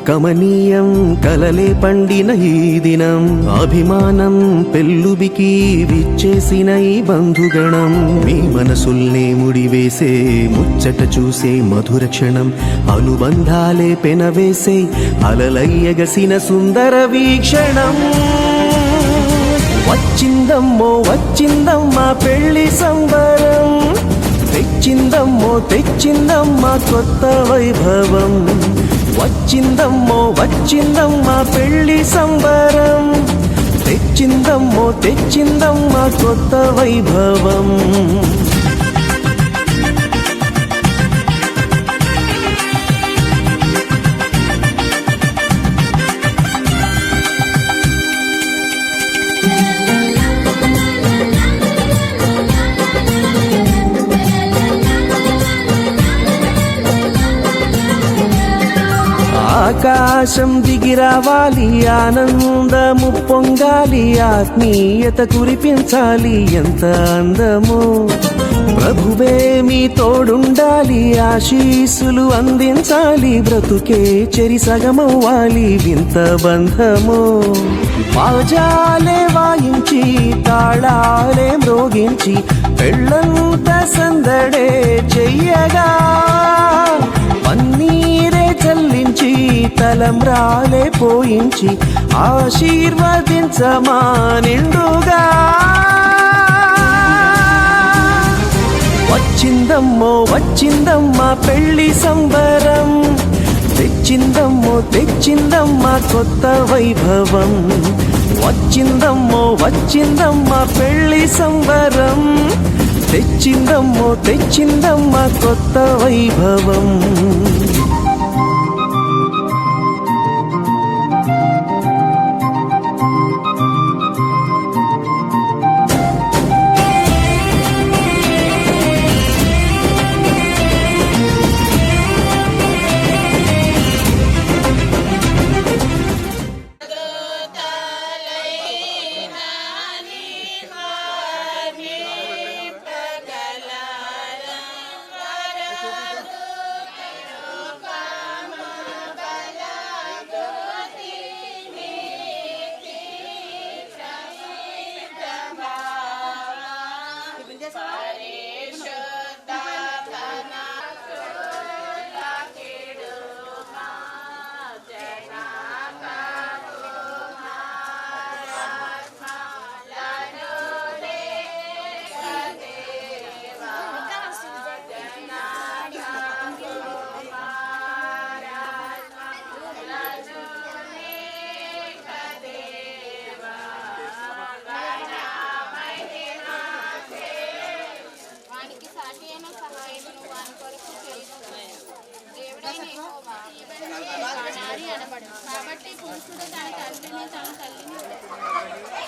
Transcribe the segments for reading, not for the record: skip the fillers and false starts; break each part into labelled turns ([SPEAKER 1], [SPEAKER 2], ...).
[SPEAKER 1] కమనీయం కలలే పండిన ఈ దినం అభిమానం పెల్లుబికి విచ్చేసిన ఈ బంధుగణం మీ మనసుల్నే ముడివేసే ముచ్చట చూసే మధుర క్షణం అనుబంధాలే పెనవేసే అలలయ్యగసిన సుందర వీక్షణం వచ్చిందమ్మో వచ్చిందమ్మా పెళ్లి సంబరం తెచ్చిందమ్మో తెచ్చిందమ్మా కొత్త వైభవం వచ్చిందమ్మో వచ్చిందమ్మా పెళ్లి సంబరం తెచ్చిందమ్మో తెచ్చిందమ్మా కొత్త వైభవం ఆకాశం దిగిరావాలి ఆనందము పొంగాలి ఆత్మీయత కురిపించాలి ఎంత అందమో ప్రభువే మీ తోడుండాలి ఆశీస్సులు అందించాలి బ్రతుకే చెరి సగమవ్వాలి వింత బంధమో బాజాలే వాయించి తాళాలే మ్రోగించి పెళ్ళంత సందడే చెయ్యగా పన్నీరే చల్లించి తలంబ్రాలే పోయించి ఆశీర్వదించమా నిండుగా వచ్చిందమ్మో వచ్చిందమ్మా పెళ్లి సంబరం తెచ్చిందమ్మో తెచ్చిందమ్మా కొత్త వైభవం వచ్చిందమ్మో వచ్చిందమ్మా పెళ్లి సంబరం తెచ్చిందమ్మో తెచ్చిందమ్మా కొత్త వైభవం
[SPEAKER 2] కాబట్టి పురుషుడు తన తండ్రిని తన తల్లిని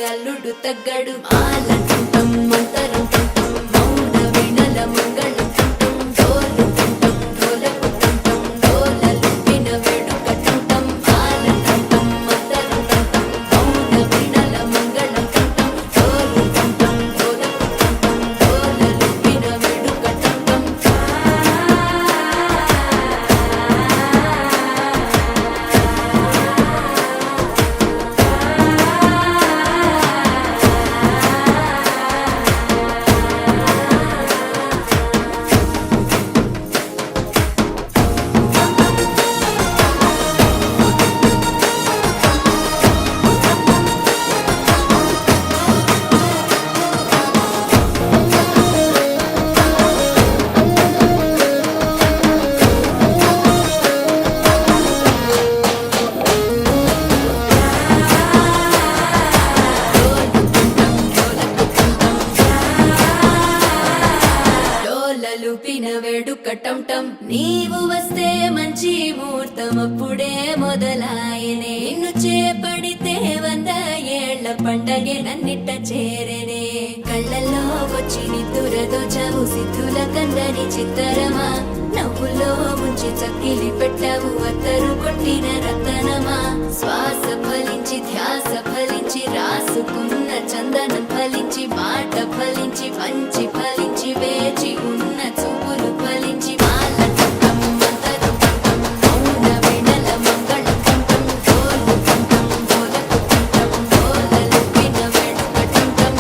[SPEAKER 2] అల్లుడు తగ్గడు మాలంటుంటం మంతరంటుంటం మౌన వినల మంగళంటుంటం డోలుంటుంటం డోలపుతుంటం డోలలు విన వేడుకటుంటం మాలంటుంటం మంతరంటుంటం మౌన వినల మంగళంటుంటం డోలుంటుంటం డోలపుతుంటం డోలలు విన వేడుకటుంటం
[SPEAKER 3] లూపిన వేడుకటంటం నీవు వస్తే మంచి ముహూర్తం అప్పుడే మొదలాయనే నిన్ను చేపడితే 100 ఏళ్ల పండగే నన్నిట్ట చేరనే కళ్ళల్లో వచ్చి నిద్దురదో చవు సిద్ధుల కందని చిత్తరమా నవ్వులో ముంచి చక్కిలి పెట్టావు అత్తరు కొట్టిన రతనమా శ్వాస ఫలించి ధ్యాస ఫలించి రాసుకున్న చందనం ఫలించి మాట ఫలించి పంచి ఫలించి వేచి ఉన్న చూపులు ఫలించి మాల కంఠం మంతరు కంఠం మౌన వినల మంగళ కంఠం గోలు కంఠం గోలకు కంఠం గోలలు విన వేడుక కంఠం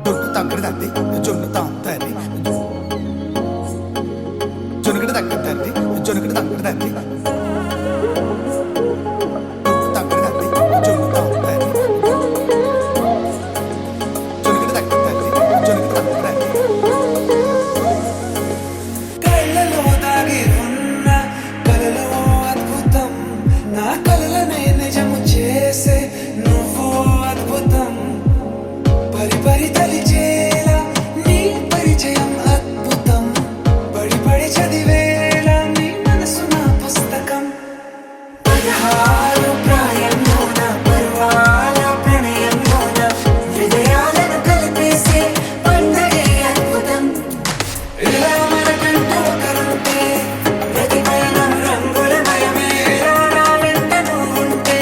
[SPEAKER 4] జొన్ను తగ్గడదండి జొన్ను తాంతది జొనుగడ తగ్గదండి జొనుగడ తగ్గదండి తగ్గదండి జొన్ను తాంతది జొనుగడ తగ్గదండి జొనుగడ తగ్గదండి కళ్ళలో దాగి ఉన్న కలలో అద్భుతం నా కలలనే నిజము చేసే నువ్వు అద్భుతం పరి పరి తలిచేలా నీ పరిచయం అద్భుతం పడి పడి చదివేలా నీ మనసు నా పుస్తకం 16 ప్రాయంలోన పర్వాల ప్రణయంలోన హృదయాలను కలిపేసే పండగే అద్భుతం ఇలా మనకంటూ ఒకరుంటే ప్రతి పయనం రంగుల మయమే ఇలా నా వెంట నువ్వుంటే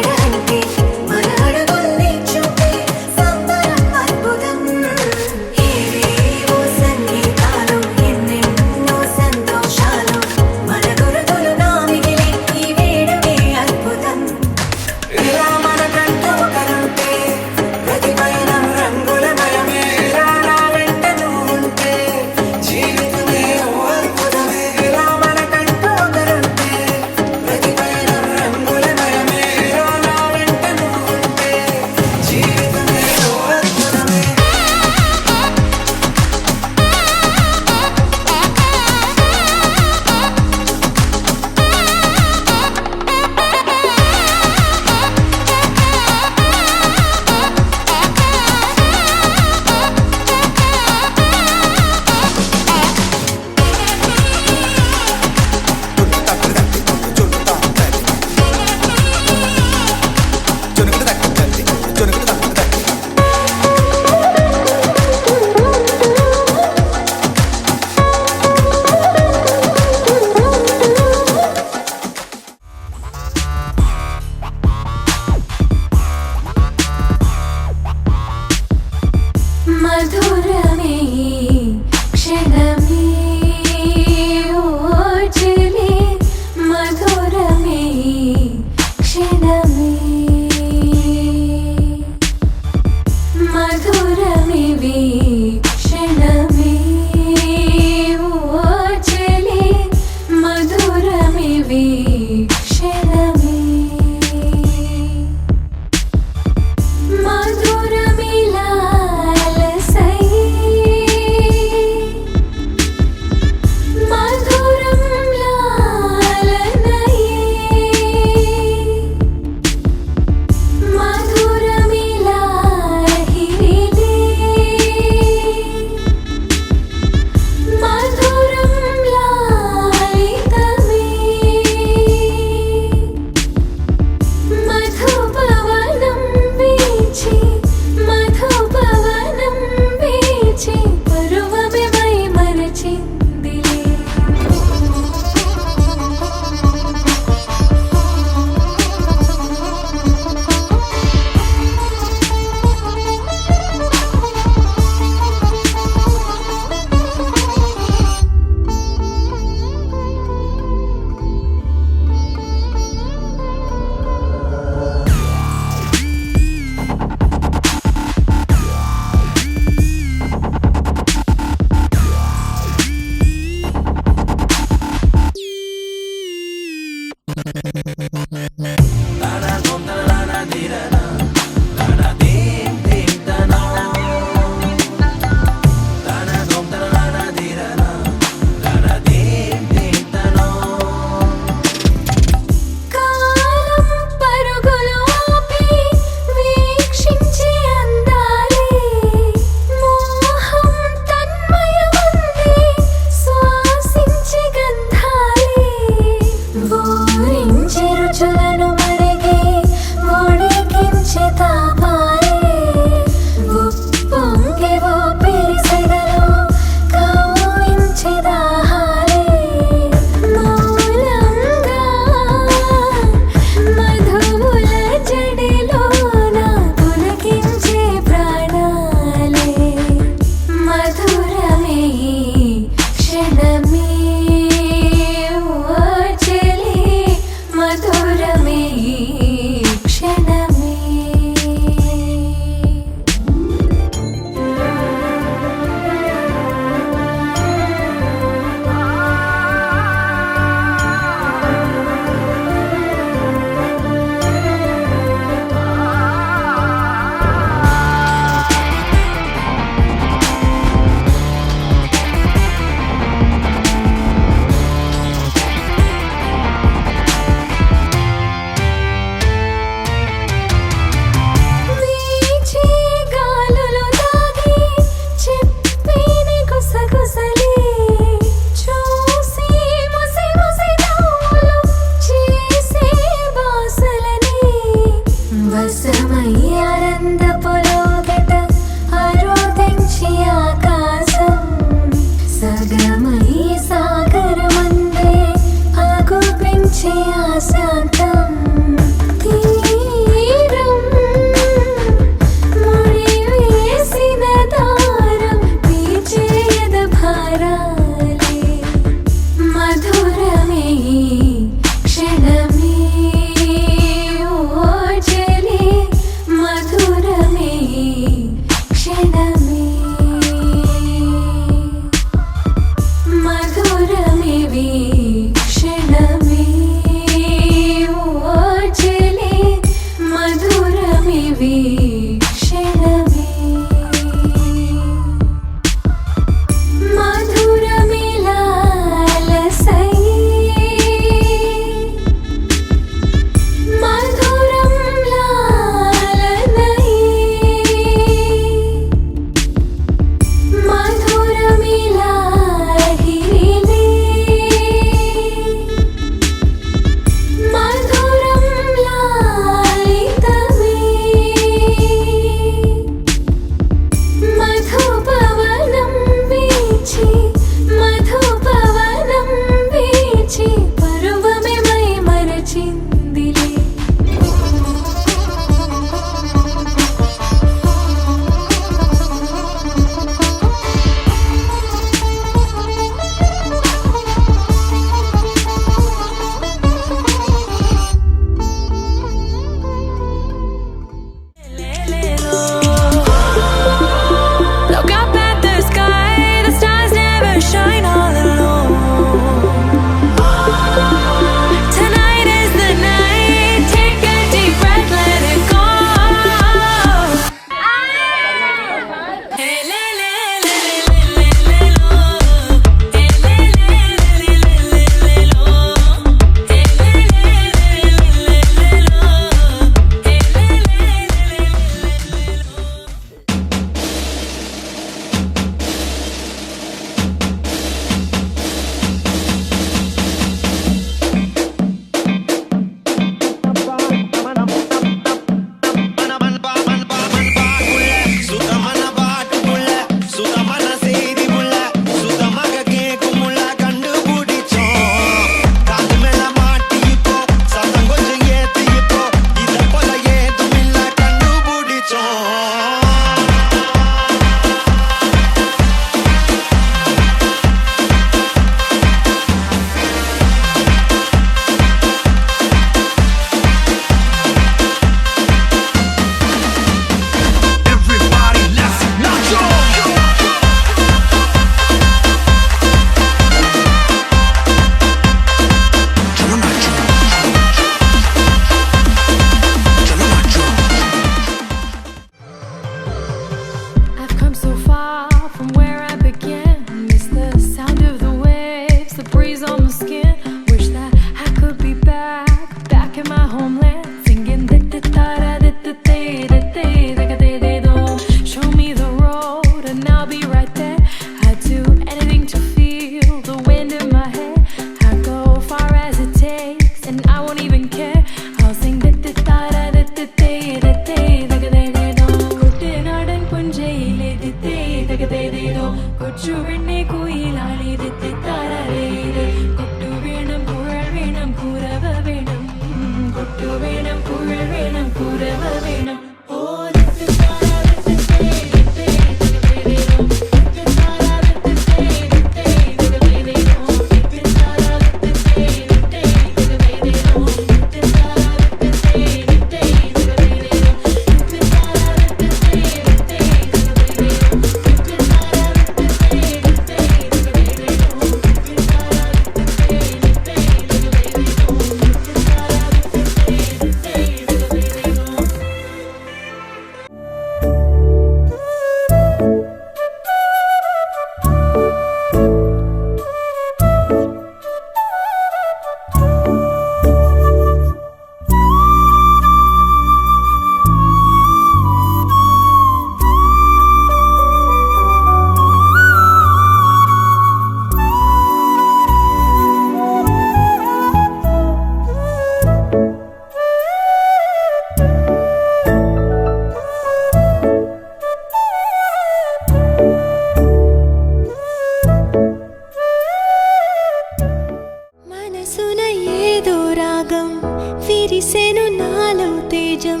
[SPEAKER 3] విరిసెను నాలో తేజం,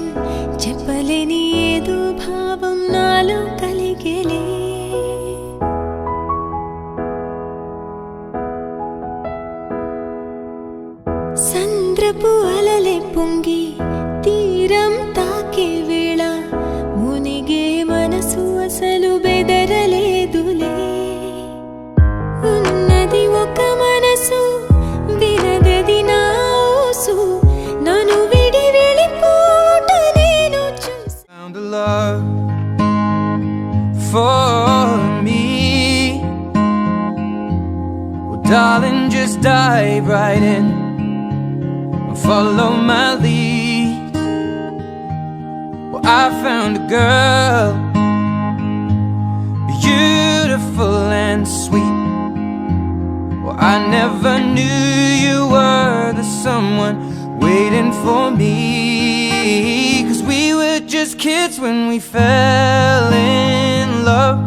[SPEAKER 3] చెప్పలేని ఏదో భావం నాలో కలిగేలే. సంద్రపు అలలే పొంగి తీరం తాకే వేళ, మునిగే మనసు అసలు బెదరలేదులే. ఉన్నది ఒక మనసు, వినదది నా ఊసు, నన్ను విడి వెళ్ళిపోట నేను చూసి.
[SPEAKER 1] Found a love for me. Well, darling, just dive right in and follow my lead. Well, I found a girl, beautiful and sweet. Well, I never knew you were the someone waiting for me. 'Cause we were just kids when we fell in love,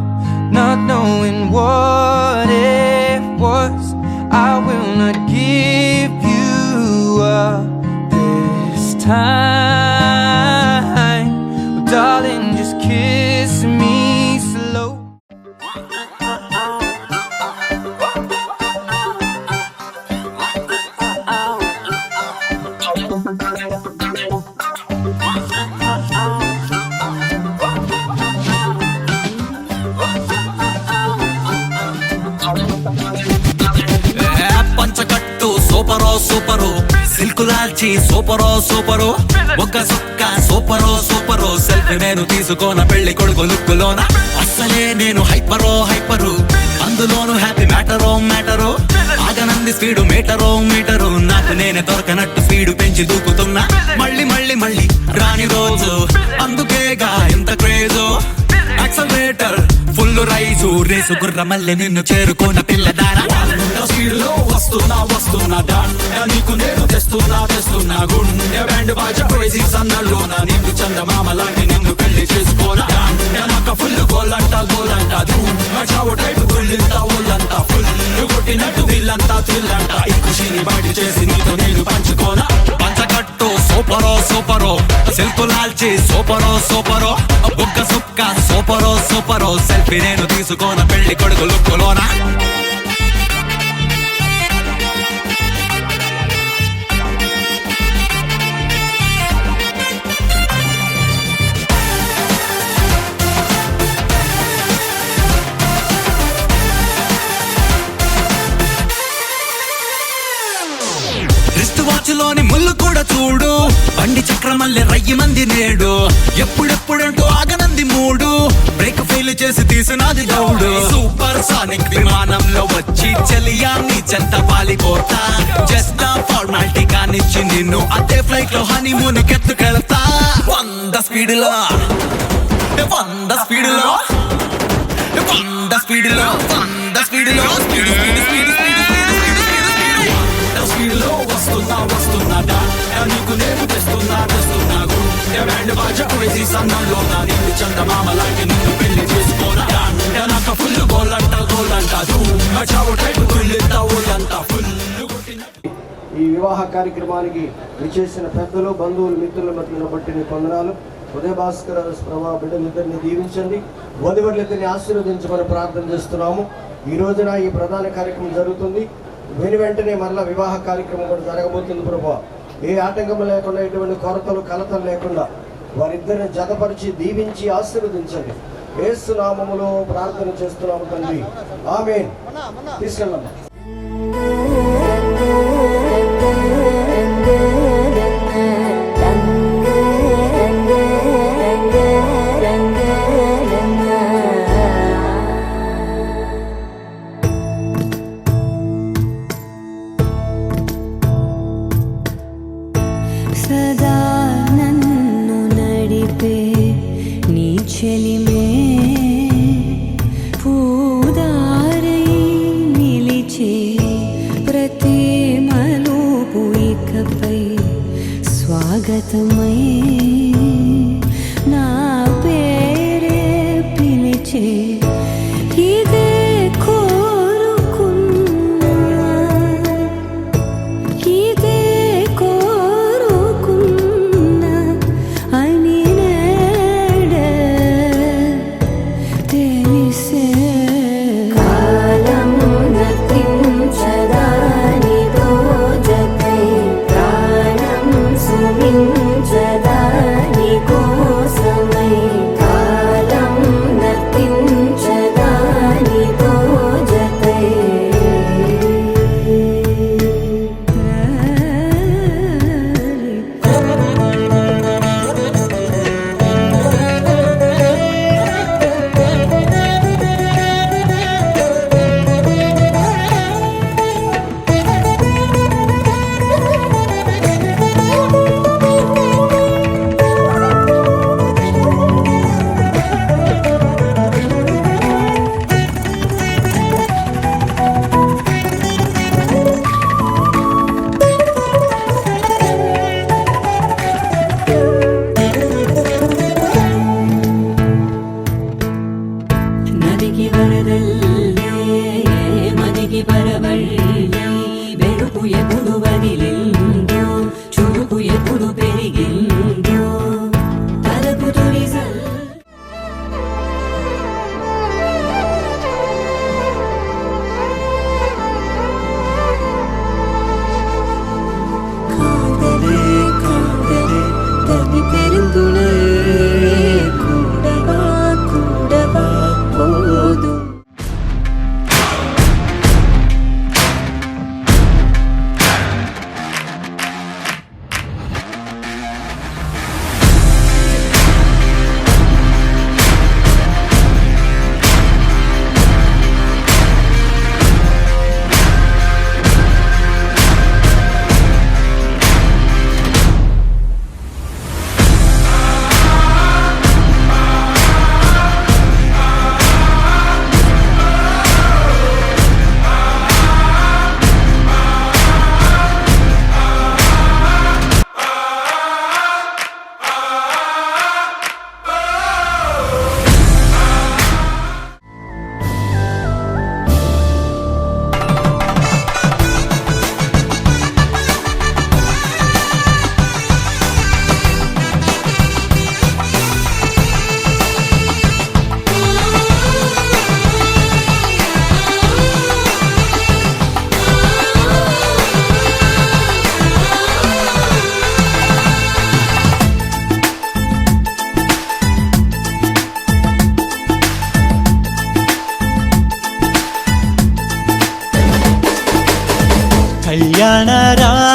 [SPEAKER 1] not knowing what it was. I will not give you up this time. Well, darling, just kiss me slow.
[SPEAKER 5] పంచకట్టు సూపరో super, silk లాల్చి సూపరో super, ఒక్క సుక్క సూపరో super, selfie నేను తీసుకోన పెళ్లి కొడుకు లుక్కులోన. అస్సలే నేను హైపరో హైపరు, అందులోను హ్యాపీ మ్యాటరో మ్యాటరు, ఆగనంది స్పీడు మీటరో మీటరు, నాకు నేనే దొరకనట్టు స్పీడు పెంచి దూకుతున్నా. మళ్ళీ మళ్ళీ మళ్ళీ రాని రోజు, అందుకేగా ఎంత craze. Accelerator full rise, race గుర్ర మళ్ళీ నిన్ను చేరుకున్న పిల్లదారా. స్పీడ్లో వస్తున్నా వస్తున్నా డాండా, నీకు నేను తెస్తున్నా తెస్తున్నా గుండె బ్యాండ్ బాజా క్రేజీ సన్నల్లోన, నిన్ను చందమామ లాంటి నిన్ను పెళ్లి చేసుకోనా. నాకు ఫుల్ గోలంట గోలంట, ధూమ్ టైపు గుళ్ళంతా ఒళ్ళంతా ఫుల్ కొట్టినట్టు వీళ్ళంతా థ్రిల్లంట, ఈ ఖుషిని బయట చేసి నీతో నేను పంచుకోనా. పంచకట్టు సూపరో సూపరో, సిల్కు లాల్చి సూపరో సూపరో, ఒక్క సుక్క సూపరో సూపరో, సెల్ఫీ నేను తీసుకోన పెళ్లి కొడుకు లుక్కులోనా. వాచ్లోని ముళ్ళు కూడా చూడు, బండి చక్రమల్లె రయ్యి మంది నేడు, ఎప్పుడెప్పుడంటూ ఆగనంది మూడు, బ్రేక్ ఫెయిల్ చేసి తీసినది దౌడు. సూపర్ సానిక్ విమానంలో వచ్చి చెలియాన్ని చెత్త పాలిపోతా, జస్ట్ ఫార్మాలిటీ కానిచ్చి నిన్ను అదే ఫ్లైట్ లో హనీమూన్ కెత్తుకెళ్తా. 100 స్పీడ్లో 100 స్పీడ్లో 100 స్పీడ్లో 100 స్పీడ్లో స్పీడ్ స్పీడ్ స్పీడ్ స్పీడ్ స్పీడ్లో వస్తున్నా వస్తున్నా డాండా, నీకు నేను తెస్తున్నా తెస్తున్నా గుండె బ్యాండ్ బాజా క్రేజీ సన్నల్లోన, నిన్ను చందమామ లాంటి నిన్ను పెళ్లి చేసుకోనా. డాండా నాకు ఫుల్ గోలంట గోలంట, ధూమ్ టైపు గుళ్ళంతా ఊళ్ళంతా ఫుల్ కొట్టినట్టు.
[SPEAKER 6] ఈ వివాహ కార్యక్రమానికి విచ్చేసిన పెద్దలు, బంధువులు, మిత్రుల మధ్యలో బట్టి నీ వందనాలు. ఉదయ భాస్కర్ ప్రభా బిడ్డలిద్దరిని దీవించండి, వధువరులిద్దరిని ఆశీర్వదించమని ప్రార్థన చేస్తున్నాము. ఈ రోజున ఈ ప్రధాన కార్యక్రమం జరుగుతుంది, వెంటనే మరలా వివాహ కార్యక్రమం కూడా జరగబోతుంది ప్రభా. ఏ ఆటంకం లేకుండా, ఎటువంటి కొరతలు కలతలు లేకుండా వారిద్దరిని జతపరిచి దీవించి ఆశీర్వదించండి. యేసు నామములో ప్రార్థన చేస్తున్నాము తండ్రి, ఆమేన్. తీసుకెళ్ళమ్మా.
[SPEAKER 3] సదా నన్ను నడిపే నీ చెలిమే, పూదారై నిలిచే ప్రతి మలుపు ఇకపై స్వాగతమై, నా పేరే పిలిచే ఇదే కోరుకున్నా, ఇదే కోరుకున్నా.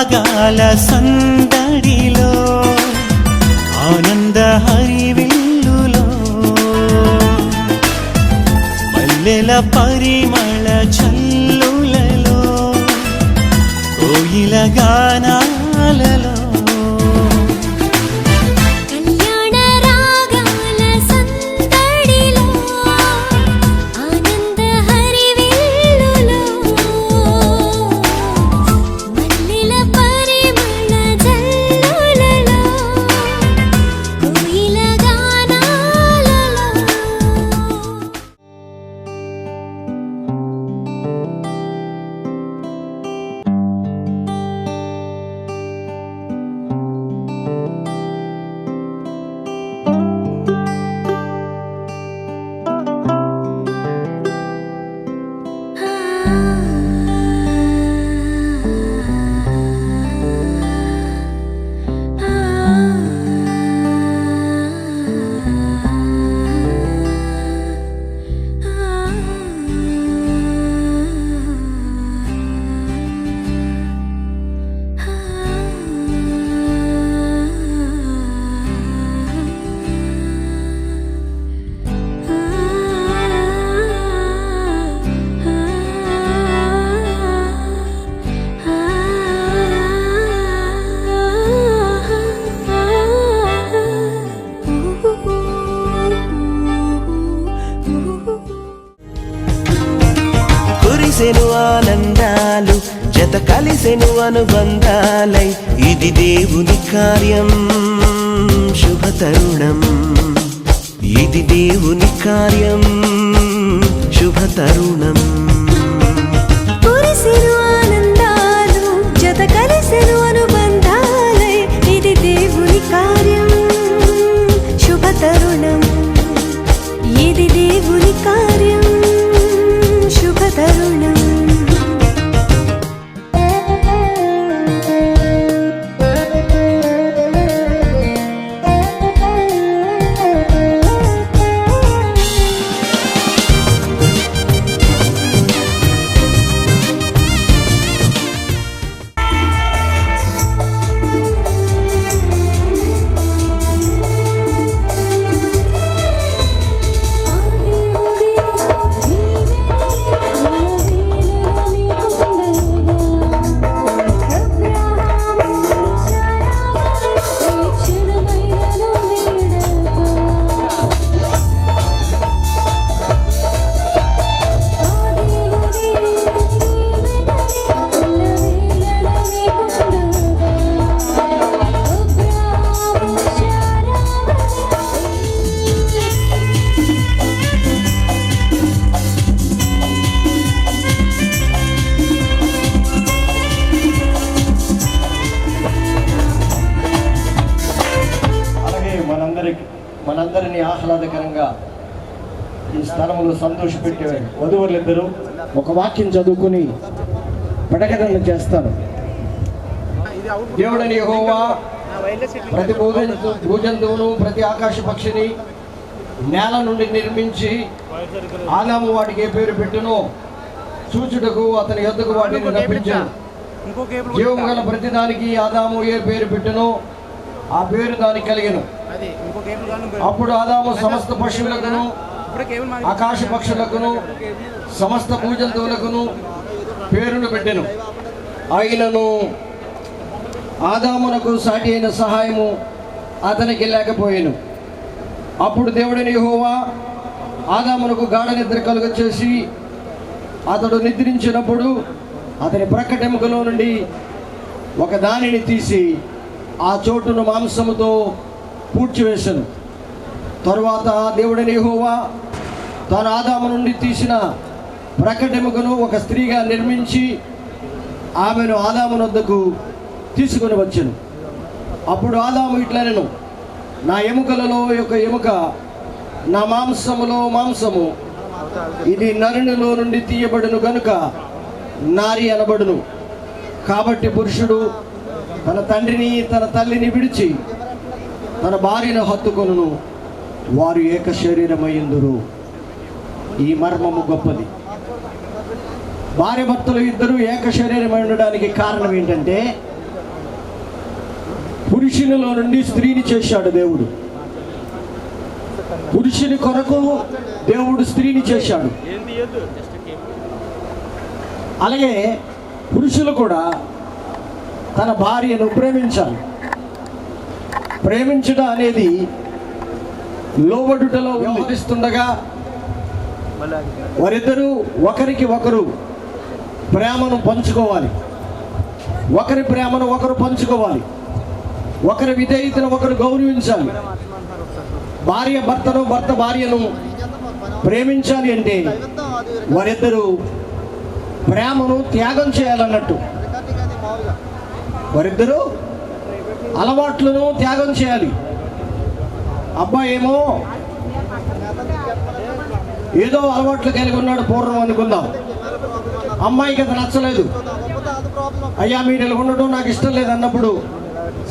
[SPEAKER 7] రాగాల సందడిలో ఆనంద హరివిల్లులో మల్లెల పరిమళ చల్లులలో కోయిల గానాలలో
[SPEAKER 3] కళ్యాణ రాగాల సందడిలో ఆనంద హరివిల్లులో మల్లెల పరిమళ జల్లులలో కోయిల గానాలలో
[SPEAKER 8] కురిసెను ఆనందాలు జత కలిసెను అనుబంధాలై ఇది దేవుని కార్యం శుభ తరుణం ఇది దేవుని కార్యం శుభ తరుణం
[SPEAKER 3] కురిసెను ఆనందాలు జత కలిసెను అనుబంధాలై ఇది దేవుని కార్యం శుభ తరుణం ఇది దేవుని కార్యం శుభ తరుణం
[SPEAKER 6] అలాగే మనందరినీ ఆహ్లాదకరంగా ఈ స్థలంలో సంతోషపెట్టే వధువులిద్దరూ ఒక వాక్యం చదువుకుని ప్రకటన చేస్తారు. దేవుడని యెహోవా ప్రతి భూజంతువును ప్రతి ఆకాశ పక్షిని నేల నుండి నిర్మించి ఆదాము వాటికి ఏ పేరు పెట్టునో చూచుటకు అతని యొద్దకు వాటిని రప్పించాను. జీవము గల ప్రతిదానికి ఆదాము ఏ పేరు పెట్టునో ఆ పేరు దానికి కలిగెను. అప్పుడు ఆదాము సమస్త పశువులకును ఆకాశ పక్షులకును సమస్త భూజంతువులకును పేరును పెట్టెను. అయినను ఆదామునకు సాటి అయిన సహాయము అతనికి లేకపోయాను. అప్పుడు దేవుడైన యెహోవా ఆదామునకు గాఢ నిద్ర కలుగచేసి అతడు నిద్రించినప్పుడు అతని ప్రక్కటెముకలో నుండి ఒక దానిని తీసి ఆ చోటును మాంసముతో పూడ్చివేశాను. తరువాత దేవుడైన యెహోవా తాను ఆదాము నుండి తీసిన ప్రక్కటెముకను ఒక స్త్రీగా నిర్మించి ఆమెను ఆదాము వద్దకు తీసుకొని వచ్చాను. అప్పుడు ఆదాము ఇట్లనెను, నా ఎముకలలో ఒక ఎముక, నా మాంసములో మాంసము, ఇది నరునిలో నుండి తీయబడును గనుక నారి అనబడును. కాబట్టి పురుషుడు తన తండ్రిని తన తల్లిని విడిచి తన భార్యను హత్తుకొనును, వారు ఏక శరీరమయ్యుందురు. ఈ మర్మము గొప్పది. భార్య భర్తలు ఇద్దరు ఏక శరీరమై ఉండడానికి కారణం ఏంటంటే పురుషునిలో నుండి స్త్రీని చేశాడు దేవుడు. పురుషుని కొరకు దేవుడు స్త్రీని చేశాడు. అలాగే పురుషులు కూడా తన భార్యను ప్రేమించాలి. ప్రేమించడం అనేది లోబడుటలో వ్యవహరిస్తుండగా వారిద్దరూ ఒకరికి ఒకరు ప్రేమను పంచుకోవాలి. ఒకరి ప్రేమను ఒకరు పంచుకోవాలి. ఒకరి విధేయతను ఒకరు గౌరవించాలి. భార్య భర్తను, భర్త భార్యను ప్రేమించాలి అంటే వారిద్దరూ ప్రేమను త్యాగం చేయాలన్నట్టు. వారిద్దరూ అలవాట్లను త్యాగం చేయాలి. అబ్బాయి ఏమో ఏదో అలవాట్లు కలిగి ఉన్నాడు పూర్వం అనుకుందాం. అమ్మాయికి అది నచ్చలేదు. అయ్యా మీరు ఇలా ఉండటం నాకు ఇష్టం లేదు అన్నప్పుడు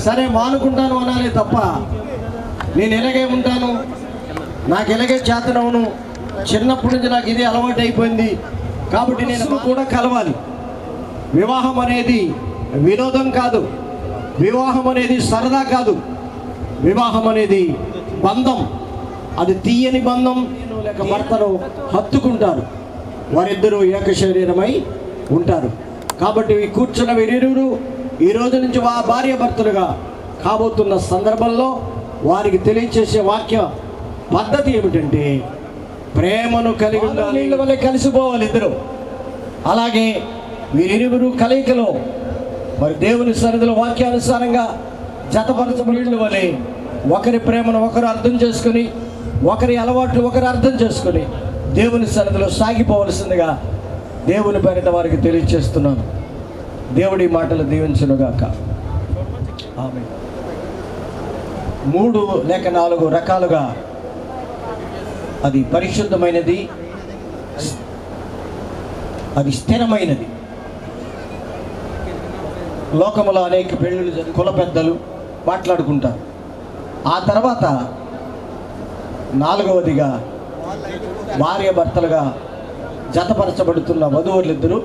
[SPEAKER 6] సరే మానుకుంటాను అనాలి తప్ప నేను ఎలాగే ఉంటాను, నాకు ఎలాగే చేతనవును, చిన్నప్పటి నుంచి నాకు ఇదే అలవాటు అయిపోయింది కాబట్టి నేను కూడా కలవాలి. వివాహం అనేది వినోదం కాదు. వివాహం అనేది సరదా కాదు. వివాహం అనేది బంధం. అది తీయని బంధం. లేక భర్తను హత్తుకుంటారు. వారిద్దరూ ఏక శరీరమై ఉంటారు. కాబట్టి కూర్చున్న వీరిరువురు ఈ రోజు నుంచి భార్య భర్తలుగా కాబోతున్న సందర్భంలో వారికి తెలియచేసే వాక్య పద్ధతి ఏమిటంటే ప్రేమను కలిగి ఉండాలి. నీళ్ళ వల్లే కలిసిపోవాలి ఇద్దరు. అలాగే వీరిరువురు కలయికలో మరి దేవుని సన్నిధిలో వాక్యానుసారంగా జతపరచబడిన వలె ఒకరి ప్రేమను ఒకరు అర్థం చేసుకుని, ఒకరి అలవాట్లు ఒకరు అర్థం చేసుకుని దేవుని సన్నిధిలో సాగిపోవలసిందిగా దేవుని పేరిట వారికి తెలియచేస్తున్నాను. దేవుడి మాటలు దీవించునుగాక. ఆమేన్. 3 లేక 4 రకాలుగా అది పరిశుద్ధమైనది, అది స్థిరమైనది. లోకములో అనేక పెళ్ళిళ్ళు కుల పెద్దలు మాట్లాడుకుంటారు. ఆ తర్వాత 4వదిగా భార్య భర్తలుగా జతపరచబడుతున్న వధువులిద్దరూ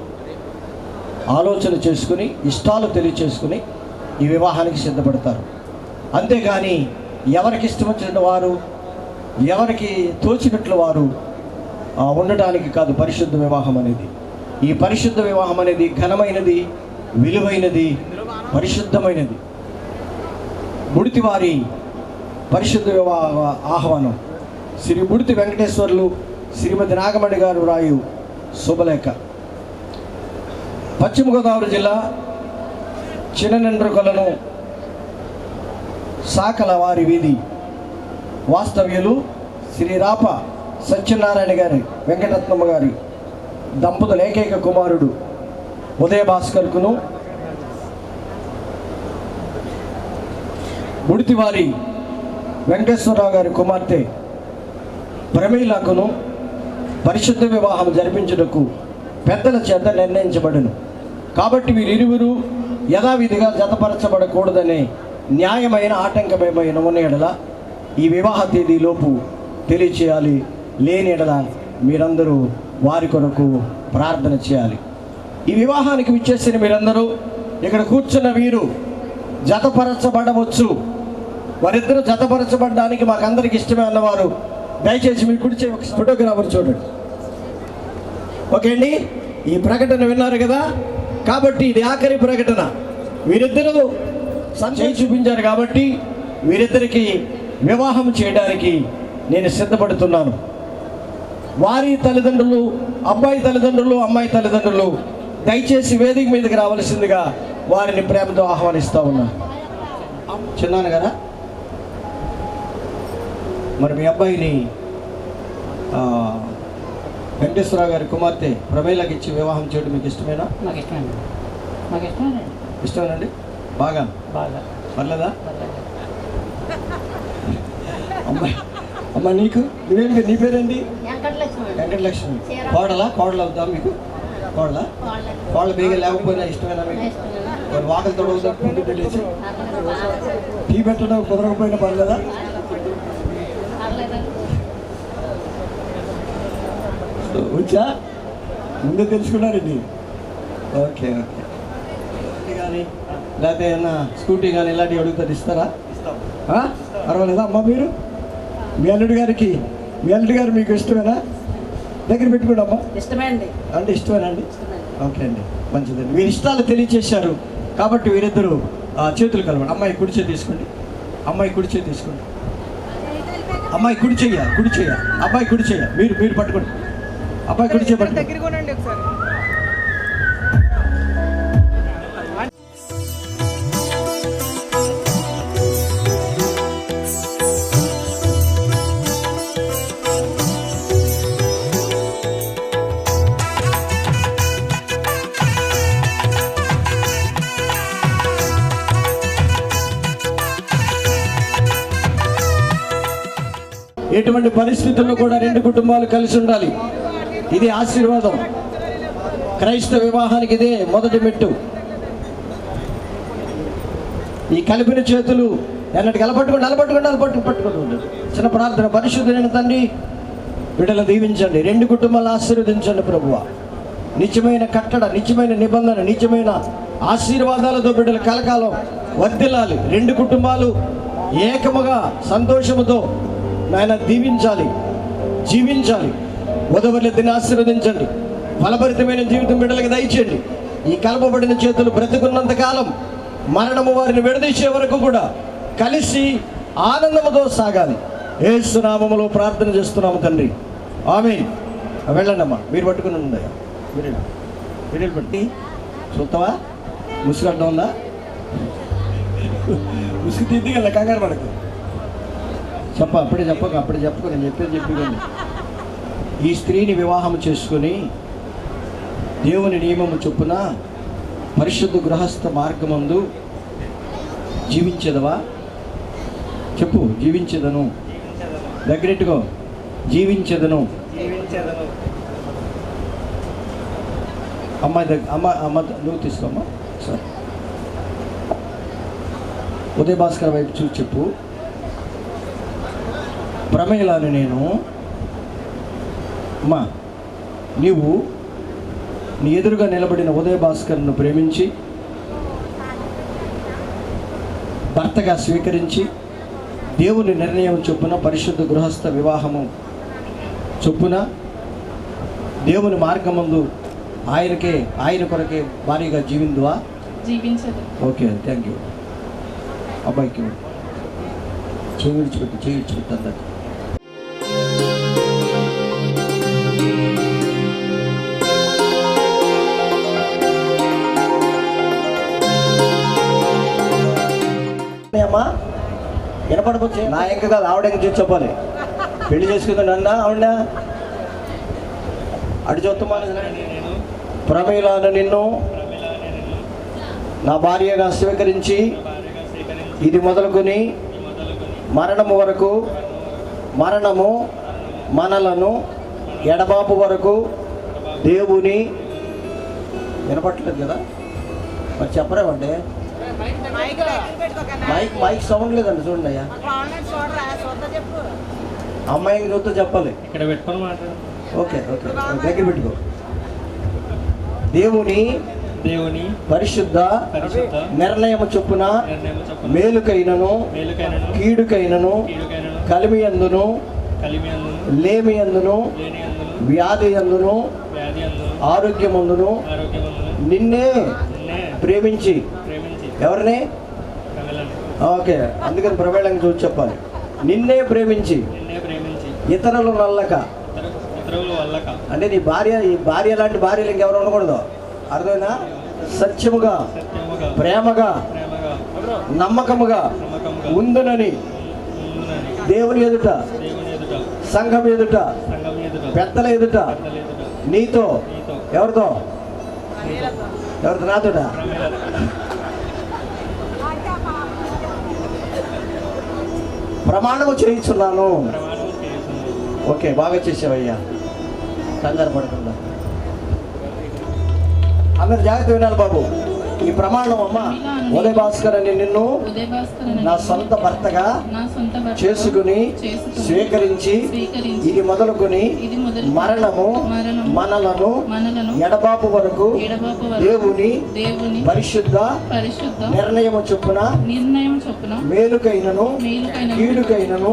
[SPEAKER 6] ఆలోచన చేసుకుని, ఇష్టాలు తెలియచేసుకుని ఈ వివాహానికి సిద్ధపడతారు. అంతేగాని ఎవరికి ఇష్టం వచ్చినట్టు వారు, ఎవరికి తోచినట్లు వారు ఉండటానికి కాదు పరిశుద్ధ వివాహం అనేది. ఈ పరిశుద్ధ వివాహం అనేది ఘనమైనది, విలువైనది, పరిశుద్ధమైనది. బుడితివారి పరిశుద్ధ వివాహ ఆహ్వానం శ్రీ బుడితి వెంకటేశ్వర్లు శ్రీమతి నాగమణి గారు రాయు శుభలేఖ. పశ్చిమ గోదావరి జిల్లా చిన్ననెండ్రకొలను సాకల వారి వీధి వాస్తవ్యులు శ్రీ రాప సత్యనారాయణ గారి వెంకటరత్నమ్మ గారి దంపతుల ఏకైక కుమారుడు ఉదయ భాస్కర్కును, బుడితివారి వెంకటేశ్వరరావు గారి కుమార్తె ప్రమీలకును పరిశుద్ధ వివాహం జరిపించుటకు పెద్దల చేత నిర్ణయించబడును. కాబట్టి వీరిరువురు యథావిధిగా జతపరచబడకూడదనే న్యాయమైన ఆటంకమైన ఉన్న ఎడల ఈ వివాహ తేదీలోపు తెలియచేయాలి. లేని ఎడల మీరందరూ వారి కొరకు ప్రార్థన చేయాలి. ఈ వివాహానికి విచ్చేసిన మీరందరూ ఇక్కడ కూర్చున్న వీరు జతపరచబడవచ్చు. వారిద్దరూ జతపరచబడడానికి మాకందరికి ఇష్టమే అన్నవారు దయచేసి మీ కుడిచే ఒక ఫోటోగ్రాఫర్ చూడండి. ఓకే అండి, ఈ ప్రకటన విన్నారు కదా. కాబట్టి ఇది ఆఖరి ప్రకటన. వీరిద్దరూ సంచయి చూపించారు కాబట్టి వీరిద్దరికి వివాహం చేయడానికి నేను సిద్ధపడుతున్నాను. వారి తల్లిదండ్రులు, అబ్బాయి తల్లిదండ్రులు, అమ్మాయి తల్లిదండ్రులు దయచేసి వేదిక మీదకి రావాల్సిందిగా వారిని ప్రేమతో ఆహ్వానిస్తూ ఉన్నాను. చిన్నాను కదా, మరి మీ అబ్బాయిని వెంకటేశ్వరరావు గారి కుమార్తె ప్రమేలకి ఇచ్చి వివాహం చేయడం మీకు ఇష్టమేనా?
[SPEAKER 9] నాకు ఇష్టమండి. నాకు ఇష్టమేనండి.
[SPEAKER 6] ఇష్టమేనండి. బాగా
[SPEAKER 9] బాగా
[SPEAKER 6] పర్లేదా? అమ్మ నీకు నువ్వేంటి, నీ పేరేంటి? వెంకటలక్ష్మి. కోడలు అవుతా మీకు? కోడల బేగా లేకపోయినా ఇష్టమేనా మీకు? మరి వాకలు తొడవుతా పుండు తెలిసి టీ పెట్టడం కుదరకపోయినా పర్లేదా? వచ్చా ముందే తెలుసుకున్నారండి. Okay okay. కానీ లేకపోతే ఏమన్నా స్కూటీ కానీ ఇలాంటివి అడుగుతారు, ఇస్తారా? పర్వాలేదా అమ్మ? మీరు మీ అల్లుడి గారు మీకు ఇష్టమేనా? దగ్గర పెట్టుకోండి అమ్మా.
[SPEAKER 9] ఇష్టమే అండి.
[SPEAKER 6] అంటే ఇష్టమేనా అండి? ఓకే అండి, మంచిదండి. వీరి ఇష్టాలు తెలియచేశారు కాబట్టి వీరిద్దరూ చేతులు కలవండి. అమ్మాయి కుడి చేతి తీసుకోండి. అమ్మాయి కుడి చేతి తీసుకోండి. అమ్మాయి కుడి చెయ్య. అబ్బాయి కుడి చెయ్య. మీరు పట్టుకోండి. అబ్బాయి కుడి చేయ పట్టుకోండి. ఎటువంటి పరిస్థితుల్లో కూడా రెండు కుటుంబాలు కలిసి ఉండాలి. ఇది ఆశీర్వాదం. క్రైస్తవ వివాహానికి ఇదే మొదటి మెట్టు. ఈ కలిపిన చేతులు ఎన్నటి పట్టుకోండి. చిన్న ప్రార్థన. పరిశుద్ధుడైన తండ్రి, బిడ్డలు దీవించండి, రెండు కుటుంబాలను ఆశీర్వదించండి ప్రభువా. నిత్యమైన కట్టడ, నిత్యమైన నిబంధన, నిత్యమైన ఆశీర్వాదాలతో బిడ్డలు కలకాలం వర్ధిల్లాలి. రెండు కుటుంబాలు ఏకముగా సంతోషముతో నాయన జీవించాలి. వధువరులను ఆశీర్వదించండి. ఫలభరితమైన జీవితం బిడ్డలకు దయచేయండి. ఈ కలపబడిన చేతులు బ్రతుకున్నంత కాలం, మరణము వారిని విడదీసే వరకు కూడా కలిసి ఆనందముతో సాగాలి. యేసు నామములో ప్రార్థన చేస్తున్నాము తండ్రి, ఆమేన్. వెళ్ళండి అమ్మా, మీరు పట్టుకుని ఉందయ్యా. మీరు పట్టి చూస్తావా? ముసుగడ్డ ఉందా? ముసుగు తిద్ది కదా, కంగారు పడకు. అప్పుడే చెప్పకు. నేను చెప్పేది. ఈ స్త్రీని వివాహం చేసుకుని దేవుని నియమము చొప్పున పరిశుద్ధ గృహస్థ మార్గమందు జీవించదవా? చెప్పు. జీవించదను. దగ్గరెట్టుకో. జీవించదను. అమ్మ నువ్వు తీసుకోమ్మా. సరే, ఉదయ భాస్కర్ వైపు చూసి చెప్పు. ప్రమేలాను నేను, అమ్మా, నీవు నీ ఎదురుగా నిలబడిన ఉదయ భాస్కర్ను ప్రేమించి భర్తగా స్వీకరించి దేవుని నిర్ణయం చొప్పున పరిశుద్ధ గృహస్థ వివాహము చొప్పున దేవుని మార్గమందు ఆయన కొరకే భారీగా జీవిందువా?
[SPEAKER 2] జీవించదు.
[SPEAKER 6] Okay, thank you. అబ్బాయికి చేయి విడిచిపెట్టి అందరికి. అమ్మా వినపడవచ్చు. నా ఇంకా కాదు, ఆవిడ చూసి చెప్పాలి. పెళ్లి చేసుకుందా నన్న ఆవిడ అటు చూస్తామా? ప్రమేలాను నిన్ను నా భార్యగా స్వీకరించి ఇది మొదలుకొని మరణము వరకు, మరణము మనలను ఎడబాపు వరకు దేవుని వినపట్లేదు కదా మరి చెప్పరేమంటే? మైక్ సౌండ్ లేదండి, చూడండి అయ్యా. అమ్మాయికి చూస్తే చెప్పాలి.
[SPEAKER 9] ఇక్కడ పెట్టుకొని మాట్లాడు.
[SPEAKER 6] ఓకే, దగ్గర పెట్టుకో. దేవుని పరిశుద్ధ నిర్ణయము చొప్పున మేలుకైనను కీడుకైనను కలిమియందును లేమియందును వ్యాధియందును ఆరోగ్యమందును నిన్నే ప్రేమించి. ఎవరిని? ఓకే, అందుకని ప్రవేళంగా చూసి చెప్పాలి. నిన్నే ప్రేమించి ఇతరులు నల్లక. అంటే నీ భార్య లాంటి భార్యలు ఇంకెవరు ఉండకూడదు. అర్థమైనా? సత్యముగా, ప్రేమగా, నమ్మకముగా ఉందునని దేవుని ఎదుట, సంఘం ఎదుట, పెద్దల ఎదుట నీతో, ఎవరితో? నాతోట ప్రమాణము చేయించున్నాను. ఓకే, బాగా చేసావయ్యా. కంగారు పడకుండా అందరు జాగ్రత్త వినాలి బాబు. ఈ ప్రమాణం అమ్మ ఉదయ భాస్కర్ అని నిన్ను
[SPEAKER 2] ఉదయ భాస్కర్
[SPEAKER 6] నా సొంత భర్తగా చేసుకుని స్వీకరించి ఇది మొదలుకొని మరణము మనలను ఎడబాపు వరకు దేవుని పరిశుద్ధ నిర్ణయము చొప్పున మేలుకైనను కీడుకైనను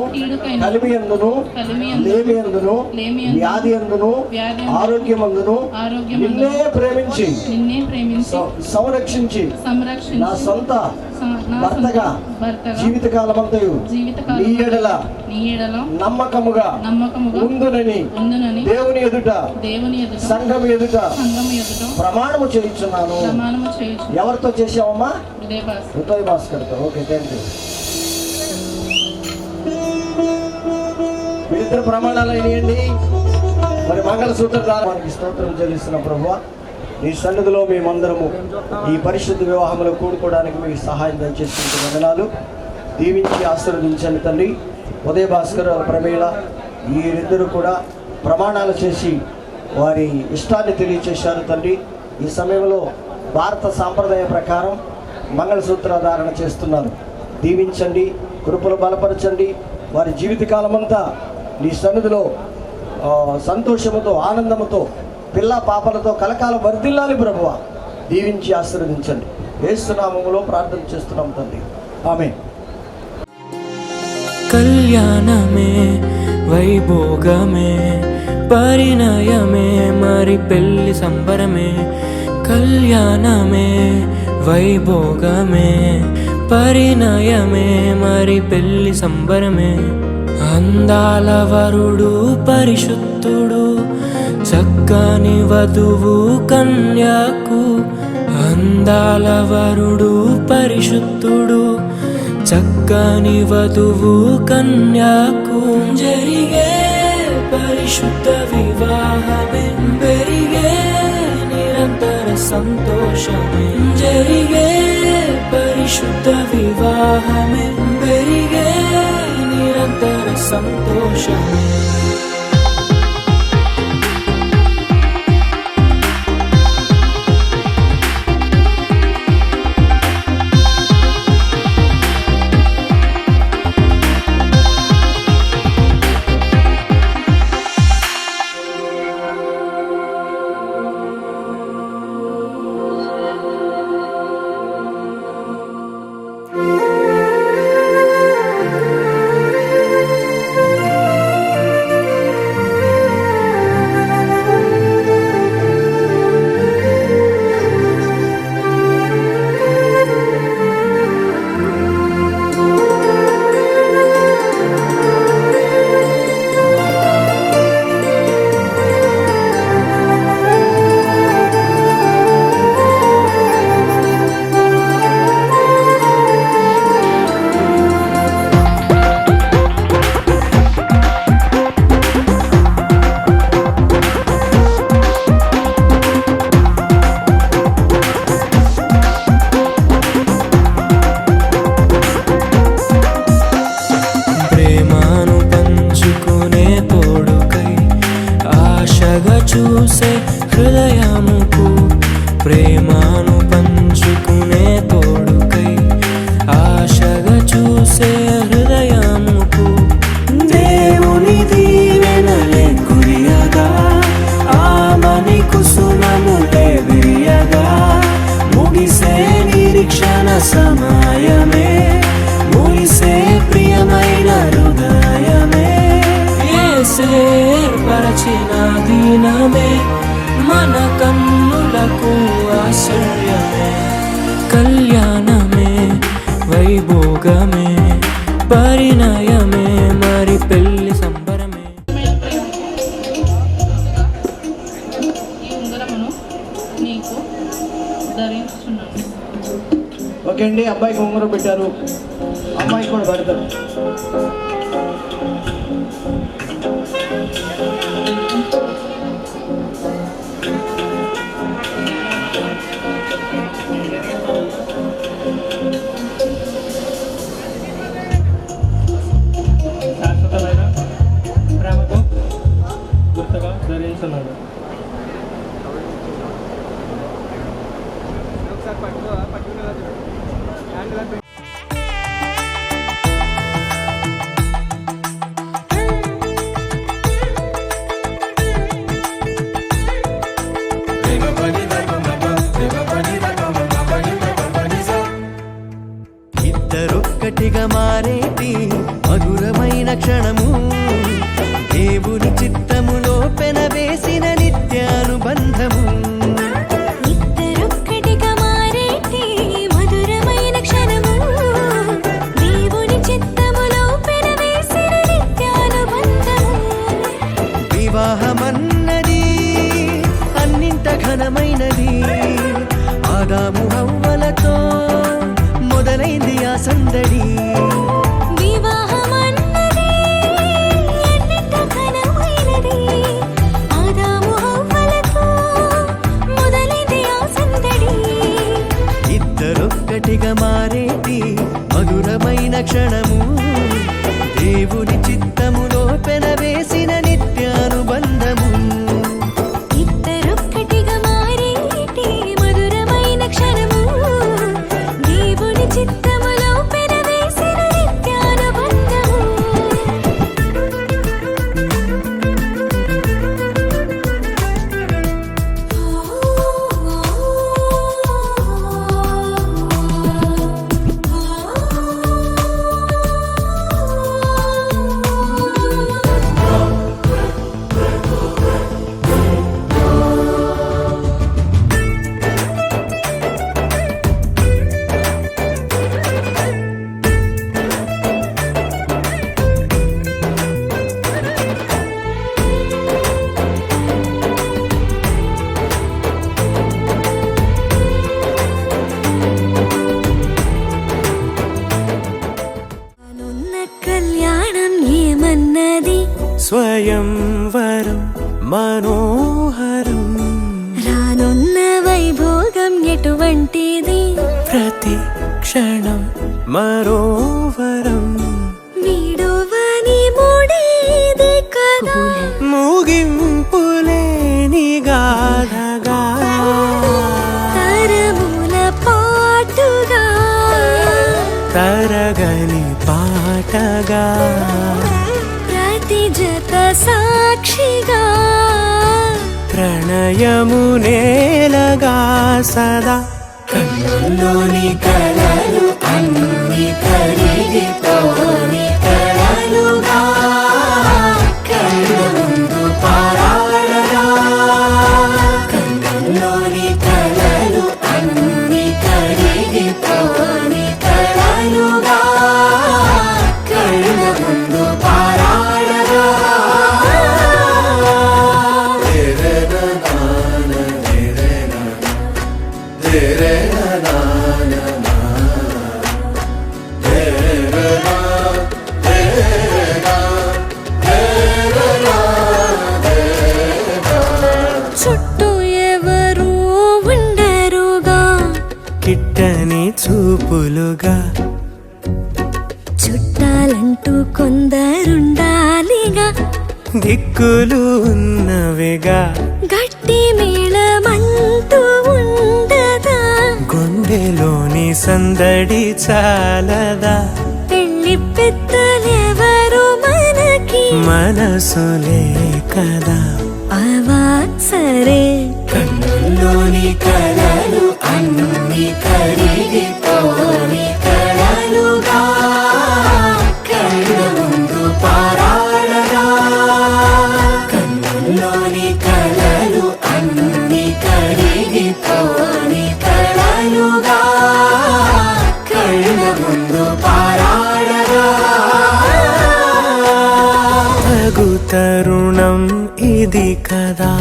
[SPEAKER 6] కలిమియందును లేమియందును వ్యాధియందును ఆరోగ్యమందును నిన్నే ప్రేమించి సంరక్షించి నా సొంత భర్తగా జీవితకాలమంతయు నీ ఎడల నమ్మకముగా ఉందునని దేవుని ఎదుట సంఘం ఎదుట ప్రమాణము చేయించున్నాను. ఎవరితో చేసావమ్మా? ఉదయ భాస్కర్తో. Okay, thank you. వీరిద్దరు ప్రమాణాలు అయినాయండి. మరి మంగళసూత్రం ద్వారా మనకి స్తోత్రం చెల్లిస్తున్న ప్రభువా, నీ సన్నిధిలో మేమందరము ఈ పరిశుద్ధ వివాహంలో కూడుకోవడానికి మీకు సహాయం దయచేసుకుంటూ వందనాలు. దీవించి ఆశీర్వదించండి తండ్రి. ఉదయ భాస్కర్ ప్రమేళ వీరిద్దరూ కూడా ప్రమాణాలు చేసి వారి ఇష్టాన్ని తెలియచేశారు తండ్రి. ఈ సమయంలో భారత సాంప్రదాయ ప్రకారం మంగళసూత్రధారణ చేస్తున్నారు. దీవించండి, కృపలు బలపరచండి. వారి జీవితకాలమంతా నీ సన్నిధిలో సంతోషముతో ఆనందముతో పిల్ల పాపలతో కలకాలం వర్ధిల్లాలి ప్రభువా. దీవించి ఆశీర్వదించండి. యేసు నామములో ప్రార్థన చేస్తున్నాం తండ్రి, ఆమేన్.
[SPEAKER 1] కళ్యాణమే వైభోగమే పరిణయమే మరి పెళ్లి సంబరమే. కళ్యాణమే వైభోగమే పరిణయమే మరి పెళ్లి సంబరమే. అందాల వరుడు పరిశుద్ధుడు చక్కని వధువు కన్యాకు. అందాల వరుడు పరిశుద్ధుడు చక్కని వధువు కన్యాకు. జరిగే పరిశుద్ధ వివాహమే పెరిగే నిరంతర సంతోషమే. జరిగే పరిశుద్ధ వివాహమే పెరిగే నిరంతర సంతోషమే. చూసే హృదయముకు ప్రేమను పంచుకునే తోడుకై ఆశగా చూసే హృదయముకు దేవుని దీవెనలే కురియగా ఆమని కుసుమములే విరియగా ముగిసే నిరీక్షణ సమయమే ముగిసే ప్రియమైన హృదయమే ఏర్పరచిన దినమే మన కన్నులకు ఆశ్చర్యమే కళ్యాణమే వైభోగమే పరిణయమే మరి పెళ్లి సంబరమే.
[SPEAKER 2] ఈ ఉంగరమును నీకు ధరించుచున్నాను.
[SPEAKER 6] ఓకే అండి, అబ్బాయికి ఉంగరం పెట్టారు, అమ్మాయికి కూడా పెడతారు.
[SPEAKER 10] శాశ్వతమైన ప్రేమతో గుర్తుగా ధరించున్నాడు.
[SPEAKER 8] ఇద్దరొక్కటిగా మారేటి మధురమైన క్షణము దేవుని చిత్తములో పెనవేసిన నిత్యానుబంధము
[SPEAKER 3] ఇద్దరొక్కటిగా మారేటి మధురమైన క్షణము దేవుని చిత్తములో పెనవేసిన నిత్యానుబంధము
[SPEAKER 8] వివాహమన్నది అన్నింట ఘనమైనది ఆదాము హవ్వలతో మొదలైంది ఆ సందడి
[SPEAKER 3] వివాహమన్నది ఎన్నింట ఘనమైనది ఆదాము హవ్వలతో మొదలైంది ఆ సందడి
[SPEAKER 8] ఇద్దరొక్కటిగా మారేటి మధురమైన క్షణము దేవుని చిత్తములో పెనవేసిన నిత్యానుబంధము
[SPEAKER 3] ఇద్దరొక్కటిగా మారేటి మధురమైన క్షణము దేవుని చిత్తములో పెనవేసిన నిత్యానుబంధము అనున్న కళ్యాణం ఏమన్నది
[SPEAKER 7] స్వయంవరం మనోహరం
[SPEAKER 3] రానున్న వైభోగం ఎటువంటిది
[SPEAKER 7] ప్రతి క్షణం మరోవరం
[SPEAKER 3] వీడువని మూడేది కదా
[SPEAKER 7] ముగింపులేని గాథగా
[SPEAKER 3] తరముల పాటుగా
[SPEAKER 7] తరగని పాటగా
[SPEAKER 3] ప్రతి జత సాక్షిగా
[SPEAKER 7] ప్రణయము నేలగా సదా
[SPEAKER 4] కన్నుల్లోని కలలు అన్ని కరిగిపోని కలలుగా కళ్ళ ముందు పారాడగా కన్నుల్లోని కలలు అన్ని కరిగిపోని కలలుగా కళ్ళ ముందు పారాడగా
[SPEAKER 3] చుట్టూ ఎవరు ఉండరుగా
[SPEAKER 7] కిట్టని చూపులుగా
[SPEAKER 3] చుట్టాలంటూ కొందరుండాలిగా
[SPEAKER 7] దిక్కులు ఉన్నవిగా
[SPEAKER 3] గట్టి మేళమంటూ ఉండదా
[SPEAKER 7] గుండెలోని సందడి చాలదా
[SPEAKER 3] పెళ్లి పెద్దలెవరు మనకి
[SPEAKER 7] మనసులే కదా
[SPEAKER 3] అవా సరే
[SPEAKER 4] కన్నుల్లోని కలలు అన్ని కరిగిపోని కలలుగా కళ్ళ ముందు పారాడగా కన్నుల్లోని కలలు అన్ని కరిగిపోని కలలుగా కళ్ళ ముందు పారాడగా
[SPEAKER 7] తగు తరుణం ఇది కదా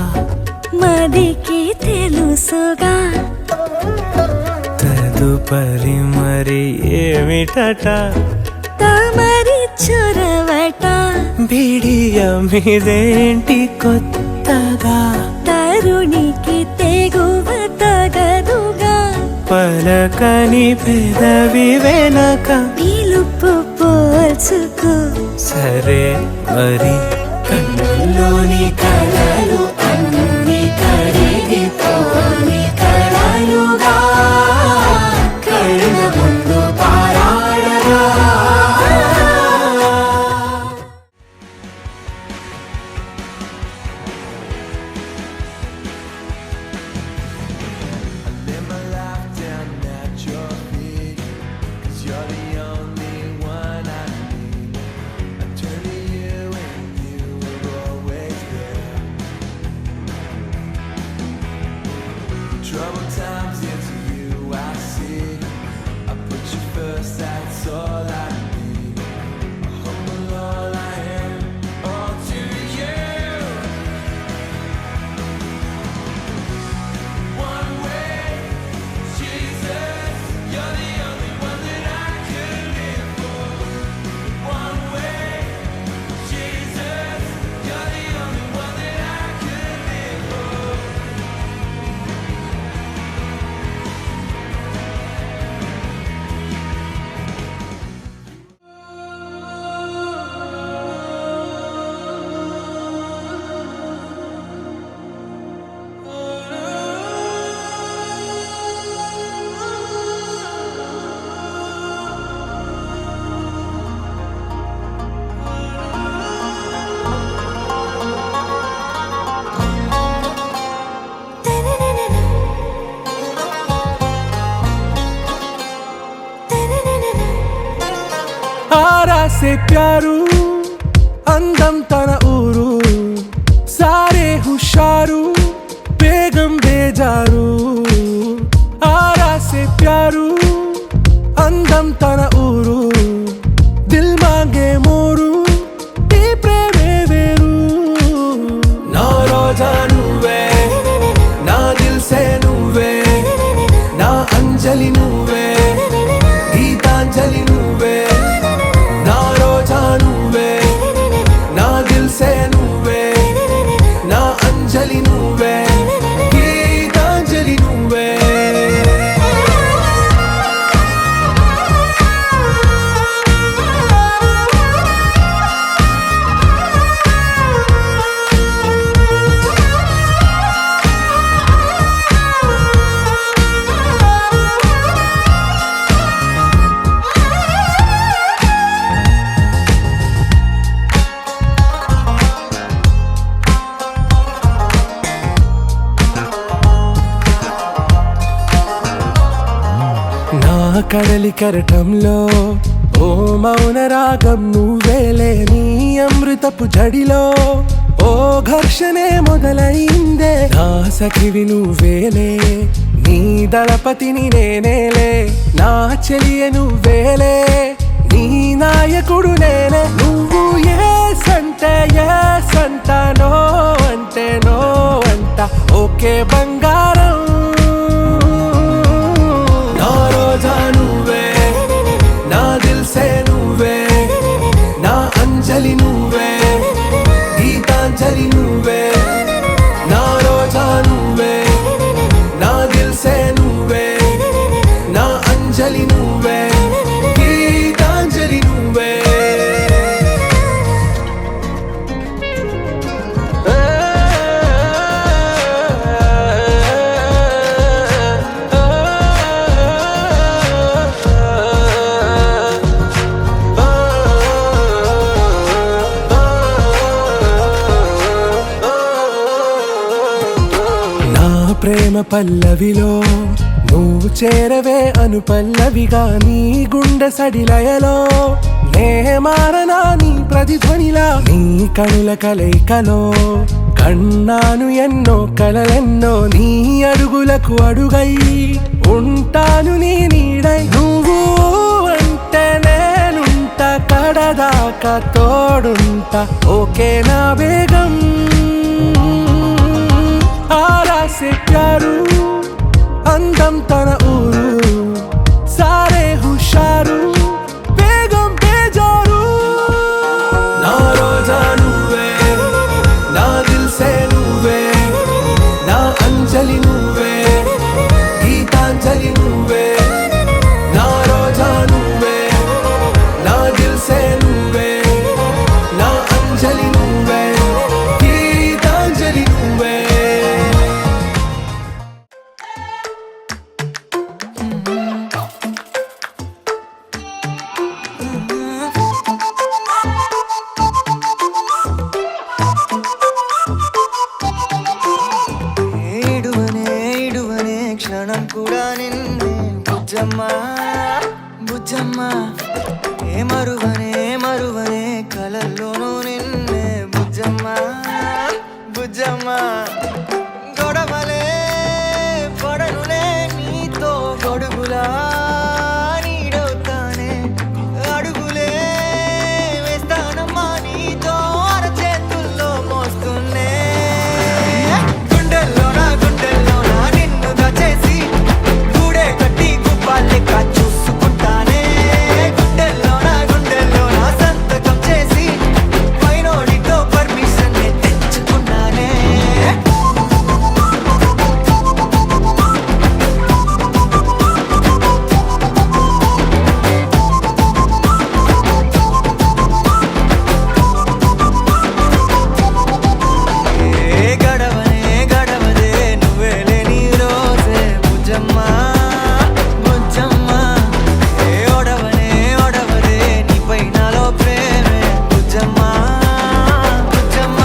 [SPEAKER 3] మదికి తెలుసుగా
[SPEAKER 7] తదుపరి మరి ఏమిటట
[SPEAKER 3] తమరి చొరవట
[SPEAKER 7] బిడియమిదేంటి కొత్తగా
[SPEAKER 3] తరుణికి తెగువ తగదుగా
[SPEAKER 7] పలకని పెదవి వెనక
[SPEAKER 3] పిలుపు పోల్చుకో
[SPEAKER 7] సరే మరి
[SPEAKER 4] కన్నుల్లోని కలలు అన్ని కరిగిపోని కలలుగా కళ్ళ ముందు పారాడగా
[SPEAKER 8] Live my life down at your feet, 'cause you're
[SPEAKER 1] the only one I need. I turn to you and you were always there. Troubled times, it's you I see. I put you first, that's all I need. Humble all I am, all to you. One way, Jesus, you're the only one that I could live for. One way, Jesus, you're the only one that I could live for.
[SPEAKER 7] आरा से प्यारू అందం తన ఊరు సారే హుషారు బేగం బేజారు ఆరా से प्यारू అందం తన ఊరు దిల్ మాంగే మోరు ఈ ప్రేమే వేరు నా రోజా నువ్వే నా దిల్ సే నువ్వే నా అంజలి నువ్వే గీతాంజలి నువ్వే నా రోజా నువ్వే నా దిల్ సే నువ్వే నా అంజలి నువ్వే గీతాంజలి నువ్వే నా కడలి కరటంలో ఓ మౌన రాగం నువ్వేలే నీ అమృతపు జడిలో ఓ ఘర్షణే మొదలైందే నా సఖివి నువ్వేలే నీ దళపతిని నేనేలే నా చెలియ నువ్వేలే నీ నాయకుడు నేనే నువ్వు ఏ సంట నో అంటే నో అంట ఓకే బంగారం నా రోజా నువ్వే నా దిల్ సే నువ్వే నా అంజలి నువ్వే గీతాంజలి నువ్వే నా రోజా నువ్వే నా దిల్ సే నువ్వే నా అంజలి నువ్వే గీతాంజలి నువ్వే నా ప్రేమ పల్లవిలో నువ్వు చేరవే అను పల్లవిగా నీ గుండె సడిలయలో నే మారనా నీ ప్రతిధ్వనిలా నీ కనుల కలయికలో కన్నాను ఎన్నో కలలెన్నో నీ అడుగులకు అడుగై ఉంటాను నీ నీడై నువ్వు అంటే నేనుంట కడదాకా తోడుంటా ఓకే నా బేగం ఆరా से प्यारू అందం తన ఊరు సారే హుషారు బేగం బేజారు నా రోజా నువ్వే నా దిల్ సే నువ్వే నా అంజలి నువ్వే గీతాంజలి నువ్వే నా రోజా నువ్వే నా దిల్ సే నువ్వే నా అంజలి నువ్వే గీతాంజలి నువ్వే
[SPEAKER 1] బుజ్జమ్మ ఏ మరువనే మరువనే కలల్లోనూ నిన్నే బుజ్జమ్మ బుజ్జమ్మ గొడవలే పడనులే నీతో గొడుగులా నీడవుతానే అడుగులే వేస్తానమ్మా నీతో అరచేతుల్లో మోస్తున్నే గుండెల్లోనా నిన్ను దాచేసి గూడే కట్టి గుప్పాలెక్క చూసుకుంటానే గుండెల్లోనా సంతకం చేసి పైనోడితో పర్మిషన్ తెచ్చుకున్నానే ఏ గడవదే నువ్వే లేని రోజే బుజ్జమ్మ బుజ్జమ్మ ఏ ఒడవదే నీపై నాలో ప్రేమే బుజ్జమ్మ బుజ్జమ్మ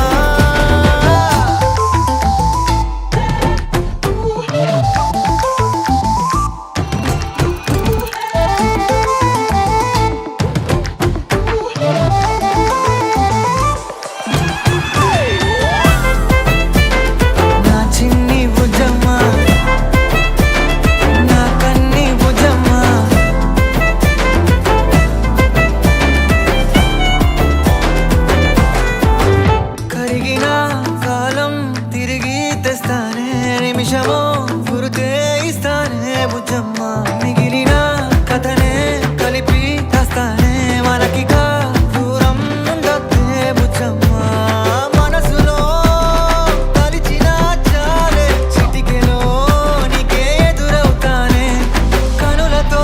[SPEAKER 1] నా చిన్ని బుజ్జమ్మ నా కన్ని బుజ్జమ్మ కరిగిన కాలం తిరిగి తెస్తానే నిమిషమో గురుతే ఇస్తానే బుజ్జమ్మ మిగిలిన కథనే కలిపి తెస్తానే మనకిక దూరం ఉండొద్దే బుజ్జమ్మ మనసులో తలిచిన చాలే చిటికెలో నీకే ఎదురవుతానే కనులతో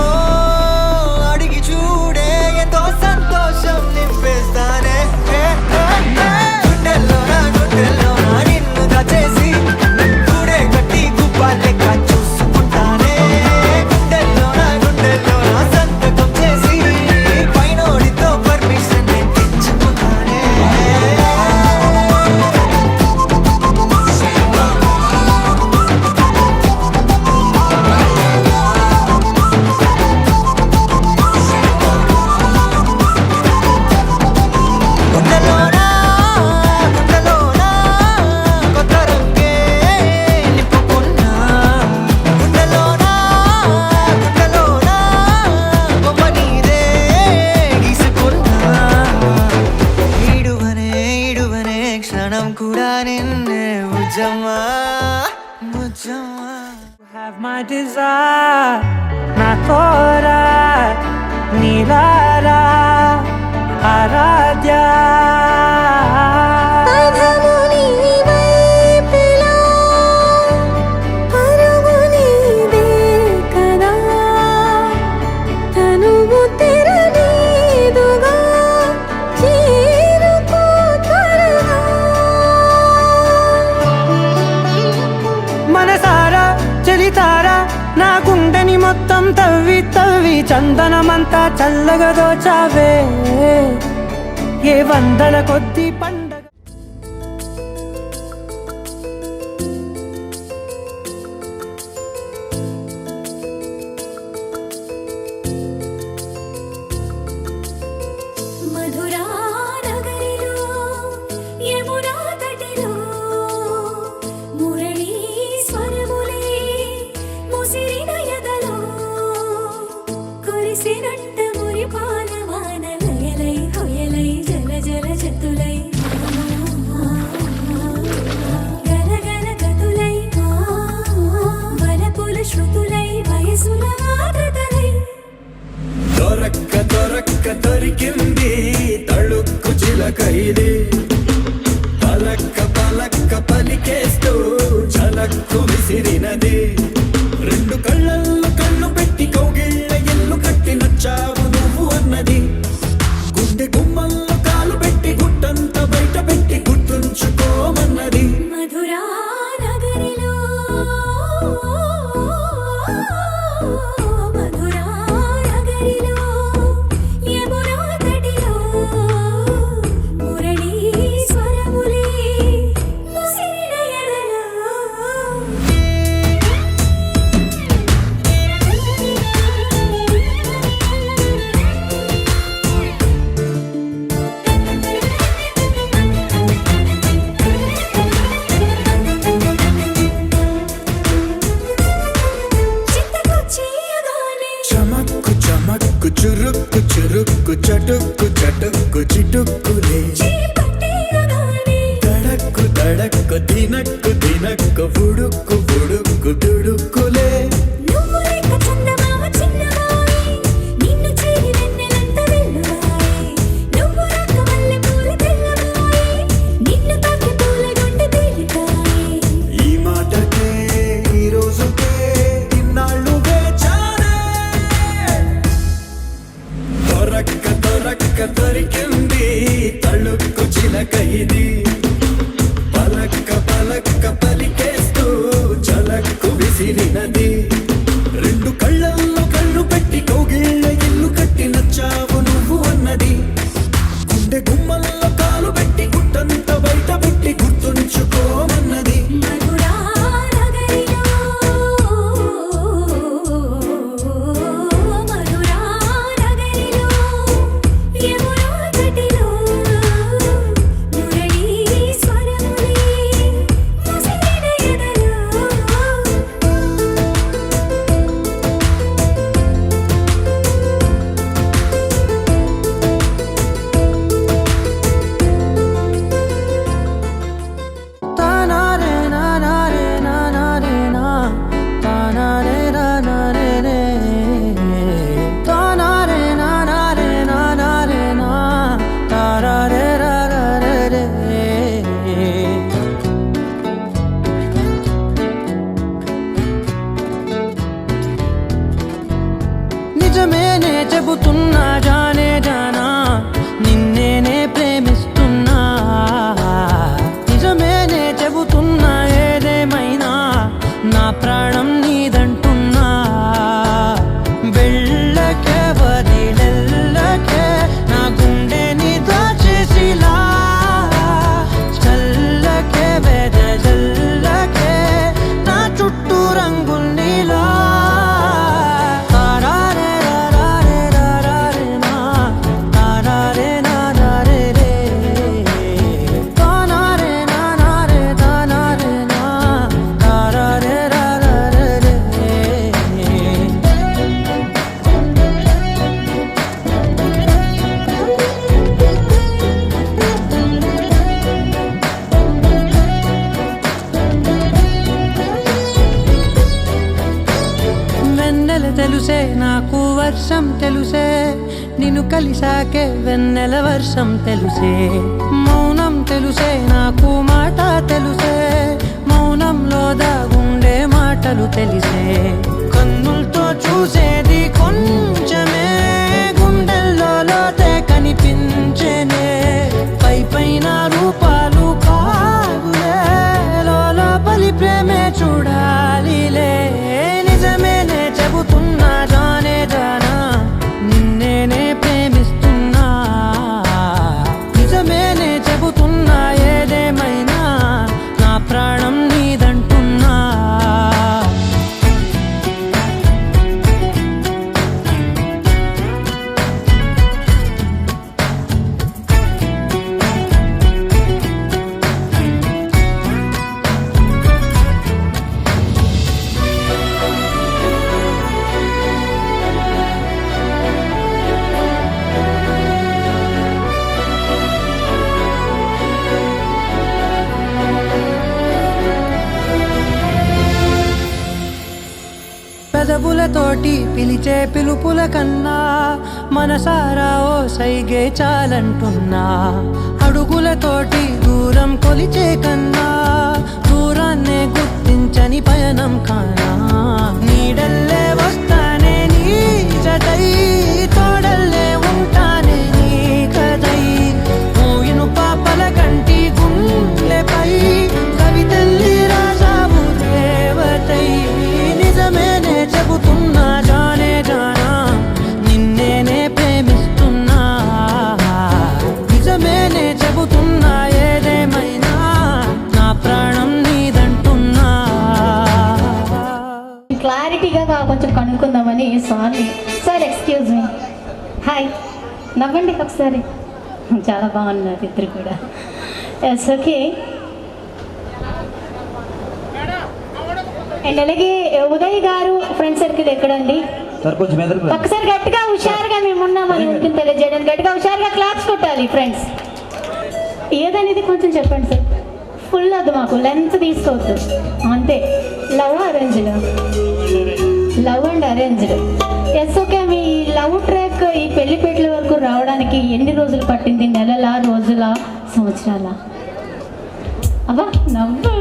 [SPEAKER 1] అడిగి చూడే ఎంతో సంతోషం నింపేస్తానే గుండెల్లోనా నిన్ను దాచేసి గూడే కట్టి గుప్పాలెక్క చూసుకుంటానే గుండెల్లోనా సంతకం చేసి పైనోడితో పర్మిషన్ తెచ్చుకుంటానే గుండెలోనా కొత్త రంగే నింపుకున్నా గుండెలోనా బొమ్మ నీదే గీసుకున్నా ఈడువనే క్షణం కూడా నిన్నే Bujjamma Bujjamma
[SPEAKER 7] Have my desire, నా కోరా నీలారా ఆరాధ్య
[SPEAKER 3] పదము నీవైపులా, పరువు నీదే కదా, తనువు తెరనీదుగా, చేరుకో త్వరగా.
[SPEAKER 7] మనసారా చలితారా నా గుండెని మొత్తం తవ్వి తవ్వి చందనమంతా చల్లగా దోచావే ఏ వందల కొద్ది పండగ
[SPEAKER 3] మధురా నగరిలో యమునా తటిలో మురళీ స్వరములే ముసిరిన ఎదలో కురిసినట్ట మురిపాల వానలయలై హొయలై జల జల జతులై గలగల గతులై వలపుల శృతులై వయసుల ఆర్ద్రతలై
[SPEAKER 4] దొరక్క దొరికింది తళుక్కు చిలకైది పలక్క పలికేస్తూ చలక్కు విసిరినది రెండు కళ్ళల్లో కళ్ళు పెట్టి కౌగిళ్ళ ఎల్లు కట్టి నచ్చావు నువ్వు అన్నది గుండె గుమ్మల్లో కాలు పెట్టి గుట్టంత బయట పెట్టి గుర్తుంచుకోమన్నది
[SPEAKER 3] మధురా నగరిలో మధురా నగరిలో యమునా తటిలో మురళీ
[SPEAKER 4] చటుక్కు చటుక్కు చటుక్కు చిటుక్కులే
[SPEAKER 3] చేపట్టేయగానే
[SPEAKER 4] తడక్కు తడక్కు దినక్కు దినక్కు బుడుక్కు బుడుక్కు దుడుక్కులే
[SPEAKER 3] నువ్వు లేక చందమామ చిన్నవాయి నిన్ను చేరి వెన్నెలంత వెల్లువాయి నువ్వు రాక మల్లె పూల తెల్లవాయి నిన్ను తాకి పూల గుండె తేలికాయి
[SPEAKER 4] ఈ మాటకే ఈ రోజుకే ఇన్నాళ్ళు వేచానే దొరక్క దొరక్క దొరికింది తళుక్కు చిలక ఇది పలక్క పలక్క పలికేస్తూ చలక్కు విసిరినది రెండు కళ్ళల్లో కళ్ళు పెట్టి కౌగిళ్ళ ఇల్లు కట్టి నచ్చావు నువ్వు అన్నది గుండె గుమ్మల్లో కాలు పెట్టి గుట్టంత బయట పుట్టి గుర్తుంచుకోమన్నది
[SPEAKER 3] మధురా నగరిలో మధురా నగరిలో యమునా తటిలో మురళీ స్వరములే ముసిరిన ఎదలో
[SPEAKER 7] తానారే నానారే నానారే నా తానారే నానారే రే తానారే నానారే నానారే నా తారారే రారే రే నిజమేనే చెబుతున్నా జానే జానా నిన్నేనే ప్రేమిస్తున్నా నిజమేనే చెబుతున్నా ఏదేమైనా నా ప్రాణం నీదంటున్నా వెళ్ళకే వదిలెల్లకే నా గుండెని దాచేసిలా చల్లకే వెదజల్లకే నా చుట్టూ రంగుల్నిలా తారారే రారే రారే నా తారారే నారే రే తానారే నానారే తానారే నా తారారే రారే రే వెన్నెల తెలుసే నాకు వర్షం తెలుసే నిన్ను కలిసాకే వెన్నెల వర్షం తెలుసే మౌనం తెలుసే నాకు మాట తెలుసే మౌనంలో దాగుండే మాటలు తెలిసే కన్నులతో చూసేది కొంచెమే గుండెల్లో లోతే కనిపించేనే పై పైన రూపాలు కాగులే లోపలి ప్రేమే చూడాలిలే నిజమేనే చెబుతున్నా జానే జానా నిన్నేనే ప్రేమిస్తున్నా నిజమేనే చెబుతున్నా ఏదేమైనా నా ప్రాణం నీదంటున్నా పెదవులతోటి పిలిచే పిలుపుల కన్నా మనసారా ఓ సైగే చాలంటున్నా అడుగులతోటి దూరం కొలిచే కన్నా దూరాన్నే గుర్తించని పయనం కానా నీడల్లే వస్తానే నీ జతై తోడల్లే ఉంటానే నీ కదై మోయిను పాపల కంటి గుండెపై కవితల్లి రాజావు దేవతై నిజమేనే చెబుతున్నా జానే జానా నిన్నేనే ప్రేమిస్తున్నా నిజమేనే చెబుతున్నా ఏదేమైనా నా ప్రాణం నీదంటున్నా
[SPEAKER 2] క్లారిటీగా కొంచెం కనుక్కుందామని sorry sir, excuse me. Hi, నవ్వండి ఒకసారి. చాలా బాగున్నారు ఇద్దరు కూడా. Yes, okay. అండ్ అలాగే ఉదయ్ గారు ఫ్రెండ్ సర్కిల్ ఎక్కడండి?
[SPEAKER 11] సార్ కొంచెం ఎదురుకు రండి.
[SPEAKER 2] ఒకసారి గట్టిగా హుషారుగా మేము ఉన్నామని ఊరికి తెలియజేయడానికి గట్టిగా హుషారుగా క్లాప్స్ కొట్టాలి ఫ్రెండ్స్. ఏదనేది కొంచెం చెప్పండి సార్. ఫుల్ వద్దు, మాకు లెంత్ తీసుకోవద్దు అంతే. Love arranged, love and arranged. Yes okay. మీ లవ్ ట్రాక్ ఈ పెళ్లిపేటల వరకు రావడానికి ఎన్ని రోజులు పట్టింది? నెలల, రోజుల, సంవత్సరాల? అబ్బా నవ్వు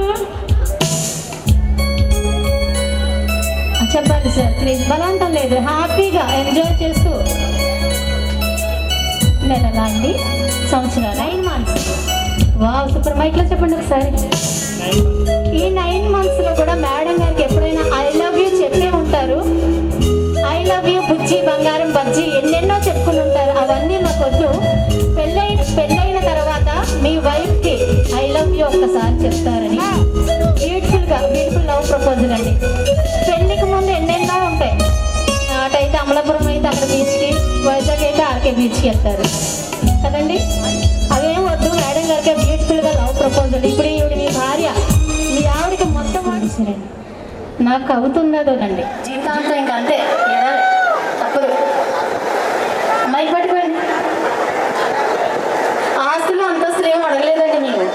[SPEAKER 2] చెప్పండి సార్ ప్లీజ్. బలవంతం లేదు, హ్యాపీగా ఎంజాయ్ చేస్తూ. నెలలా అండి? సంవత్సరాలు? 9 months. Wow super. మైక్లో చెప్పండి ఒకసారి. ఈ 9 monthsలో కూడా మేడం గారికి ఎప్పుడైనా ఐ లవ్ యూ చెప్పే ఉంటారు. ఐ లవ్ యూ బుజ్జి, బంగారం, బజ్జి ఎన్నెన్నో చెప్పుకుని ఉంటారు. అవన్నీ మాకు వద్దు. పెళ్ళైన తర్వాత మీ వైఫ్కి ఐ లవ్ యూ ఒక్కసారి చెప్తారని బ్యూటిఫుల్ లవ్ ప్రపోజల్ అండి. పెళ్ళికి ముందు ఎన్నెన్నో ఉంటాయి. అటైతే అమలాపురం అయితే అక్కడ బీచ్కి, వైజాగ్ అయితే ఆర్కే బీచ్కి వెళ్తారు కదండి. అవేం వద్దు, మేడం గారికి బ్యూటిఫుల్గా లవ్ ప్రపోజల్. ఇప్పుడు ఈవిడ మీ భార్య, మీ ఆవిడకి మొత్తం సరే నాకు అవుతుందోనండి జీవితాంతం ఇంకా అంతే. తప్పదు. మైక్ పట్టుకోండి. ఆస్తులు అంతస్తులు ఏం అడగలేదండి మీరు.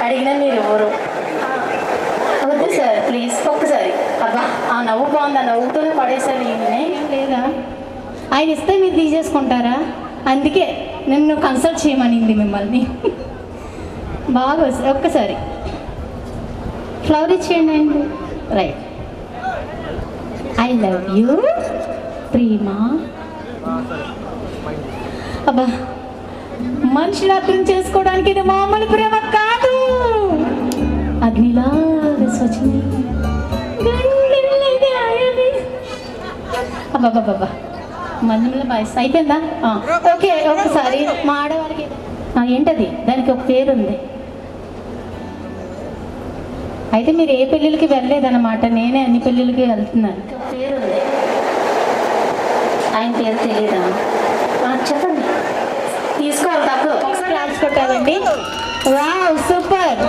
[SPEAKER 2] అడిగినా మీరు ఎవరు వద్దు సార్ ప్లీజ్ ఒక్కసారి. అబ్బా ఆ నవ్వు బాగుంది, ఆ నవ్వుతూనే పడేసారు. ఏం లేదా? ఆయన ఇస్తే మీరు తీసేసుకుంటారా? అందుకే నన్ను కన్సల్ట్ చేయమనింది మిమ్మల్ని. బాగా ఒక్కసారి ఫ్లవర్ ఇచ్చేయండి అండి. రైట్. ఐ లవ్ యూ ప్రేమా. అబ్బా మనుషులు అర్థం చేసుకోవడానికి ఇది మామూలు ప్రేమ కాదు. అగ్నిలా స్వచ్ఛని అబ్బాబ్బాబ్బా మందుల బాయ్స్ అయిపోయిందా? ఓకే ఒకసారి మా ఆడవారికి ఏంటది, దానికి ఒక పేరు ఉంది. అయితే మీరు ఏ పెళ్ళిళ్ళకి వెళ్ళలేదన్నమాట. నేనే అన్ని పెళ్ళిళ్ళకి వెళ్తున్నాను. పేరు ఉంది, ఆయన పేరు తెలియదా? చెప్పండి. తీసుకోవాలి తప్పదు. ఒకసారి క్లాస్ కొట్టాలండి. Wow super.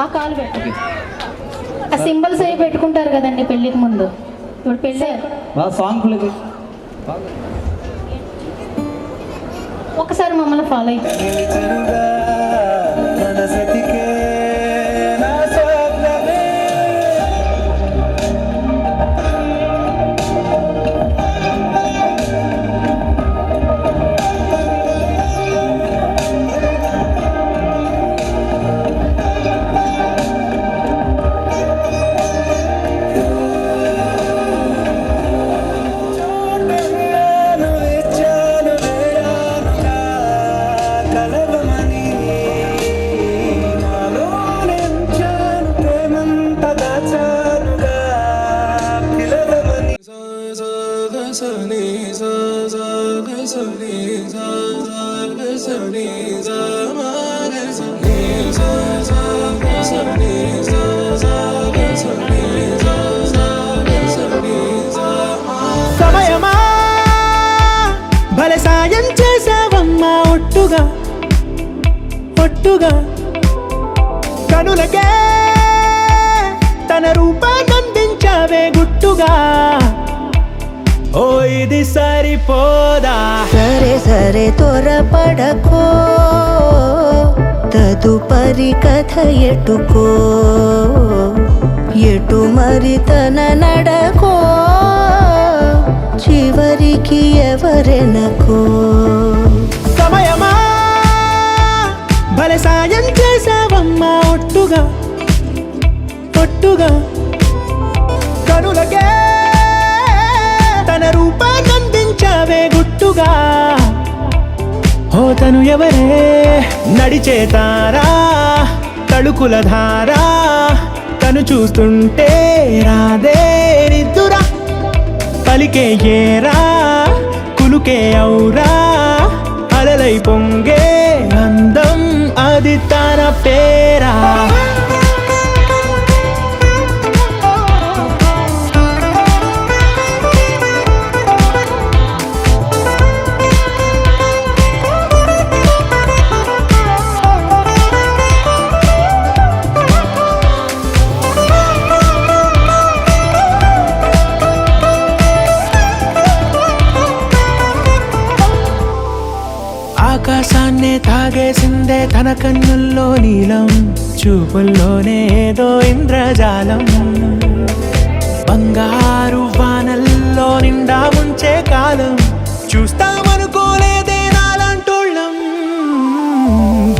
[SPEAKER 2] ఆ కాలు పెట్టు. ఆ సింబల్స్ అవి పెట్టుకుంటారు కదండి పెళ్ళికి ముందు. ఇప్పుడు పెళ్ళి
[SPEAKER 11] సాంగ్
[SPEAKER 2] ఒకసారి మమ్మల్ని ఫాలో అయిపోయింది.
[SPEAKER 7] సమయమా భలే సాయం చేసావమ్మా ఒట్టుగా ఒట్టుగా కనులకే తన రూపాన్నందించావే గుట్టుగా. ఓ ఇది సరిపోదా?
[SPEAKER 8] సరే సరే త్వరపడకో, తదుపరి కథ ఎటుకో, ఎటు మరి తన నడకో, చివరికి ఎవరెనకో.
[SPEAKER 7] సమయమా భలే సాయం చేసావమ్మా ఒట్టుగా ఒట్టుగా కనులకే తన రూపాన్నందించావే గుట్టుగా. ఓ తను ఎవరే నడిచే తారా, తళుకుల ధారా, తను చూస్తుంటే రాదే నిద్దురా. పలికే ఏరా కులుకే ఔరా, అలలై పొంగే అందం అది తన పేరా. ఆకాశాన్నే తాగేసిందే తన కన్నుల్లో నీలం, చూపుల్లోనే ఏదో ఇంద్రజాలం. బంగారు వానల్లో నిండా ముంచే కాలం, చూస్తామనుకోలేదే నాలాంటోళ్ళం.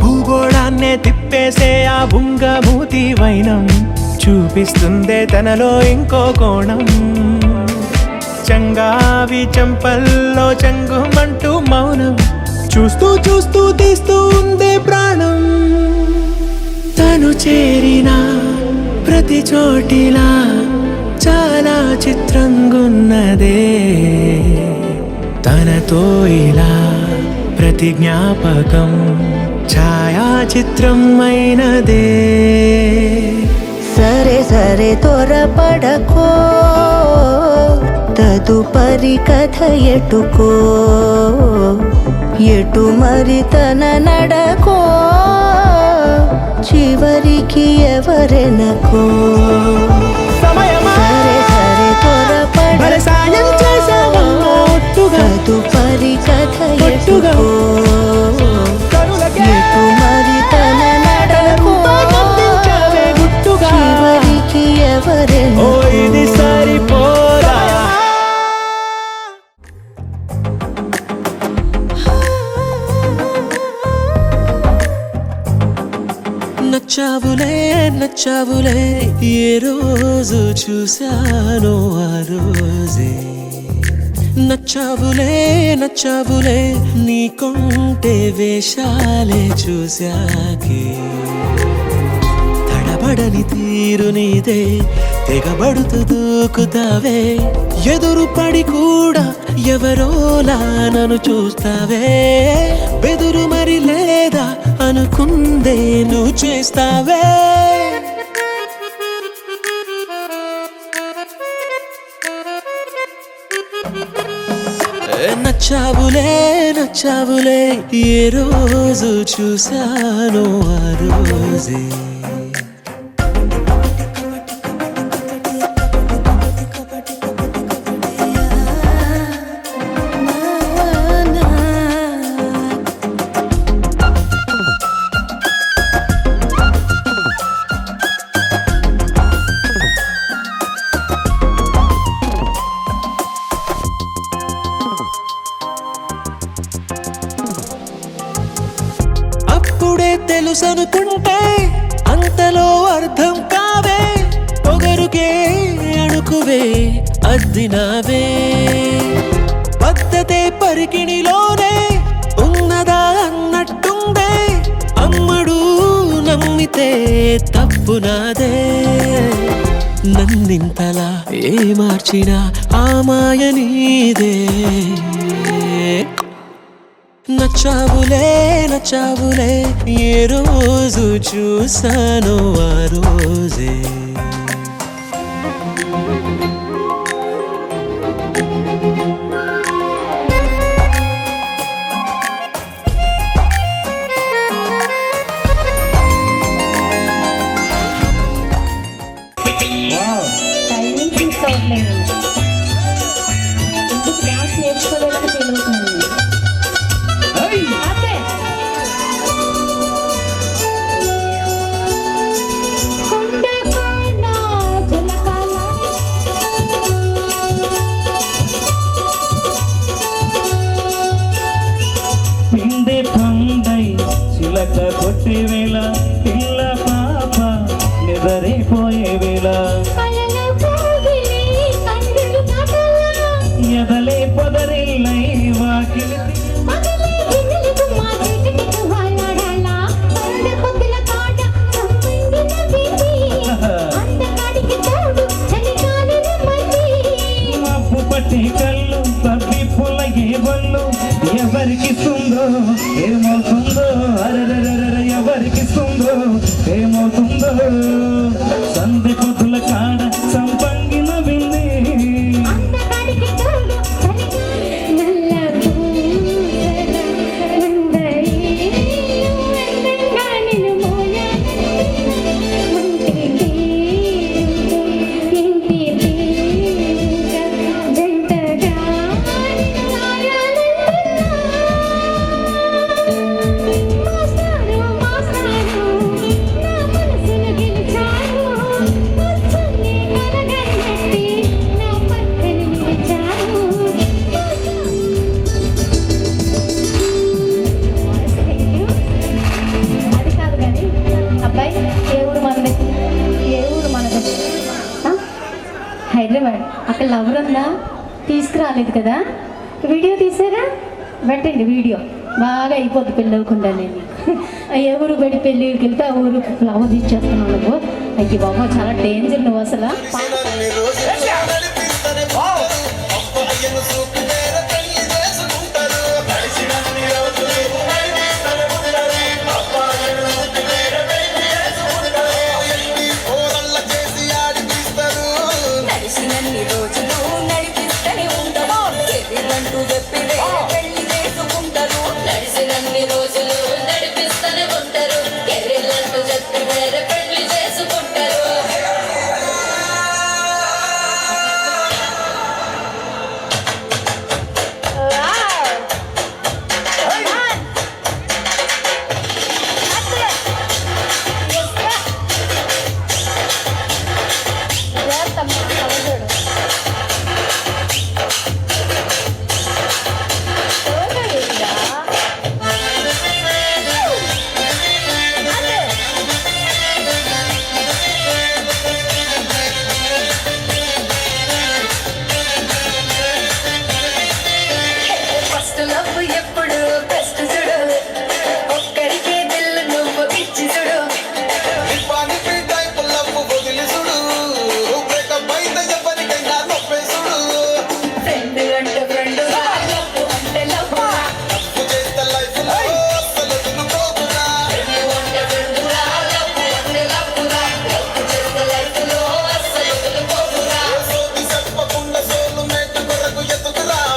[SPEAKER 7] భూగోళాన్నే తిప్పేసే ఆ బుంగమూతి వైనం, చూపిస్తుందే తనలో ఇంకో కోణం. చంగావి చెంపల్లో చెంగుమంటూ మౌనం, చూస్తూ చూస్తూ తీస్తూ ఉందే ప్రాణం. తను చేరిన ప్రతి చోటిలా చాలా చిత్రంగున్నదే, తనతో ఇలా ప్రతి జ్ఞాపకం ఛాయాచిత్రం అయినదే.
[SPEAKER 8] సరే సరే త్వరపడకో, తదుపరి కథ ఎటుకో, ఎటు మరి తన నడకో, చివరికి ఎవరెనకో. సరే సరే త్వరపడకో, తదుపరి కథ ఎటుకో, ఎటు మరి తన నడకో, చివరికి ఎవరెనకో.
[SPEAKER 7] ఇది సరిపోదా?
[SPEAKER 5] నచ్చావులే నచ్చావులే, ఏ రోజు చూశానో ఆ రోజే. నచ్చావులే నచ్చావులే, నీకుంటే వేషాలే చూశాకే. తడబడని తీరు నీదే, తెగబడుతూ దూకుతావే. ఎదురు పడి కూడా ఎవరోలా నన్ను చూస్తావే. బెదురు మరి లేదా అనుకుందే నువ్వు చేస్తావే. నచ్చావులే నచ్చావులే, ఏ రోజు చూశానో ఆ రోజే. అప్పుడే తెలుసనుకుంటే అంతలో అర్థం కావే. పొగరుకే అణుకువే అద్దినావే. పద్ధతే పరికిణిలోనే ఉన్నదా అన్నట్టుందే. అమ్మడు నమ్మితే తప్పు నాదే. నన్నింతలా ఏ మార్చినా ఆ మాయ నీదే. నచ్చావులే నచ్చావులే, ఏ రోజు చూశానో ఆ రోజే.
[SPEAKER 2] టైమింగ్ తీసుకోవట్లేదు, ఎందుకు డాన్స్ నేర్చుకోలేదని ఫీల్ అవుతున్నాను.
[SPEAKER 10] పిండి పండై చిలక కొట్టే వేళ, పిల్ల పాప నిద్రైపోయే వేళ, ఎదలే పొదరిల్లై వాకిలి మప్పు పట్టి కళ్ళు తప్పి పుల్లగే బళ్ళు. ఎవరికిస్తుందో ఏమవుతుందో, అరరర ఎవరికిస్తుందో ఏమవుతుందో. సంధి పొద్దుల కాడ సంపంగిన వింది.
[SPEAKER 2] రాలేదు కదా, వీడియో తీసారా, పెట్టండి వీడియో, బాగా అయిపోద్ది పెళ్ళి అవ్వకుండా. నేను ఎవరు బడి పెళ్ళికి వెళ్తే ఆ ఊరు ఫ్లవర్ ఇచ్చేస్తున్నావు నువ్వు. అయ్యి బాబా చాలా డేంజర్ నువ్వు అసలు.
[SPEAKER 3] నడిచినన్ని రోజులు నడిపిస్తూనే ఉండవు, ఎర్రిగంటూ చెప్పిడే పెళ్లి చేసుకుంటారు. నడిచినన్ని రోజులు నడిపిస్తూనే ఉంటారు, ఎర్రిగంటూ చెప్పి వేరే పెళ్లి చేసుకుంటారు. ఫస్ట్ లవ్ ఎప్పుడు బెస్ట్ చూడు, ఒక్కడికే దిల్ నువ్వు ఇచ్చి చూడు. ఫ్రెండ్ అంటే ఫ్రెండ్, లవ్ అంటే లవ్. ఫ్రెండ్ అంటే ఫ్రెండ్, లవ్ అంటే లవ్. లవ్ చేస్తే లైఫ్ లో అస్సలు వదులుకోకురా.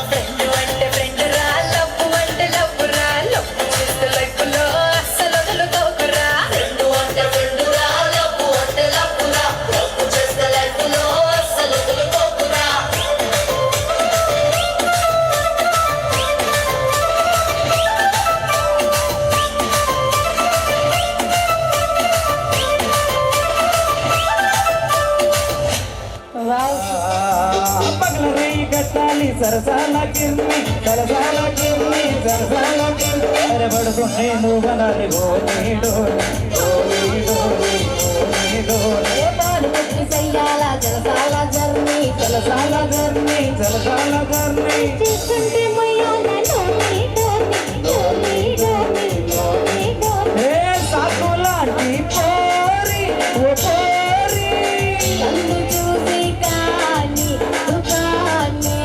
[SPEAKER 3] ఫ్రెండ్ అంటే ఫ్రెండ్ రా, లవ్ అంటే లవ్ రా. లవ్ చేస్తే లైఫ్ లో అస్సలు వదులుకోకురా. ఫ్రెండ్ అంటే ఫ్రెండ్ రా, లవ్ అంటే లవ్ రా. లవ్ చేస్తే లైఫ్ లో అస్సలు వదులుకోకురా.
[SPEAKER 10] పగల రేయి కట్టాలి సరసాల కిర్మి, సరసాల కిర్మి, సరసాల కిర్మి. ఎరబడుతుంటే నువ్వనాలి ఓ నీడు, ఓ నీడు, ఓ నీడు.
[SPEAKER 2] చెయ్యాల జలసాల జర్నీ,
[SPEAKER 10] జలసాల జర్నీ, జలసాల జర్నీ.
[SPEAKER 2] చూస్తుంటే మొయ్యాల డోర్నీ, డోర్నీ, డోర్నీ, డోర్నీ, డోర్నీ, డోర్నీ.
[SPEAKER 10] ఏ సాకులాంటి పోరి, ఓ పోరి.
[SPEAKER 2] కన్ను చూసి కానీ దుకాణే.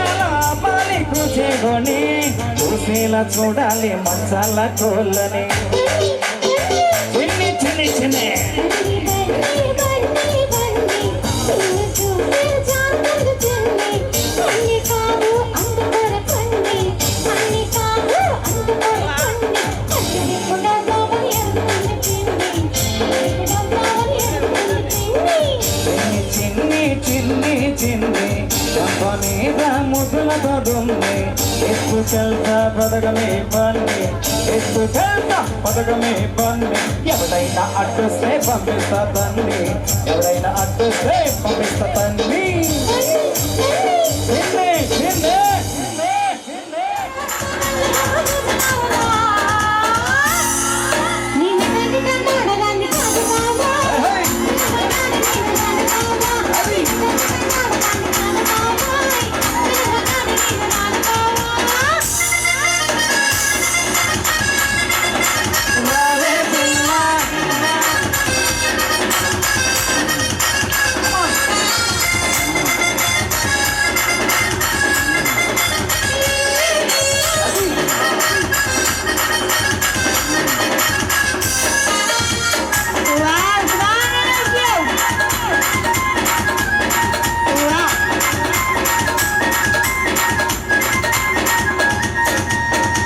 [SPEAKER 10] ఎలా పని కూర్చేకొని చూసేలా చూడాలి మంచాల కోళ్ళని. చిన్ని చిన్ని చిన్ని
[SPEAKER 2] బన్నీ, బన్నీ, బన్నీ, నిన్ను చూసే జానపద చిన్ని. అన్ని కాదు అందుకొర కొన్ని, అన్ని కాదు అందుకొర కొన్ని. అన్ని కూడా కావాలి అనుకున్న చిన్ని, అన్ని కూడా కావాలి అనుకున్న చిన్ని.
[SPEAKER 10] చిన్ని చిన్ని చిన్ని చంప మీద ముద్దులతో దుమ్మి. ఎత్తుకెళ్తా పథకమే బండి, ఎత్తుకెళ్తా పథకమే బండి. ఎవడైనా అడ్డొస్తే పంపిస్తా తండ్రి, ఎవడైనా అడ్డొస్తే పంపిస్తా తండ్రి. చిన్ని చిన్ని చిన్ని చిన్ని.
[SPEAKER 2] నిన్ను కనిగా నడగాన్ని కాదు బాబా.
[SPEAKER 10] హై! రావే పిల్ల.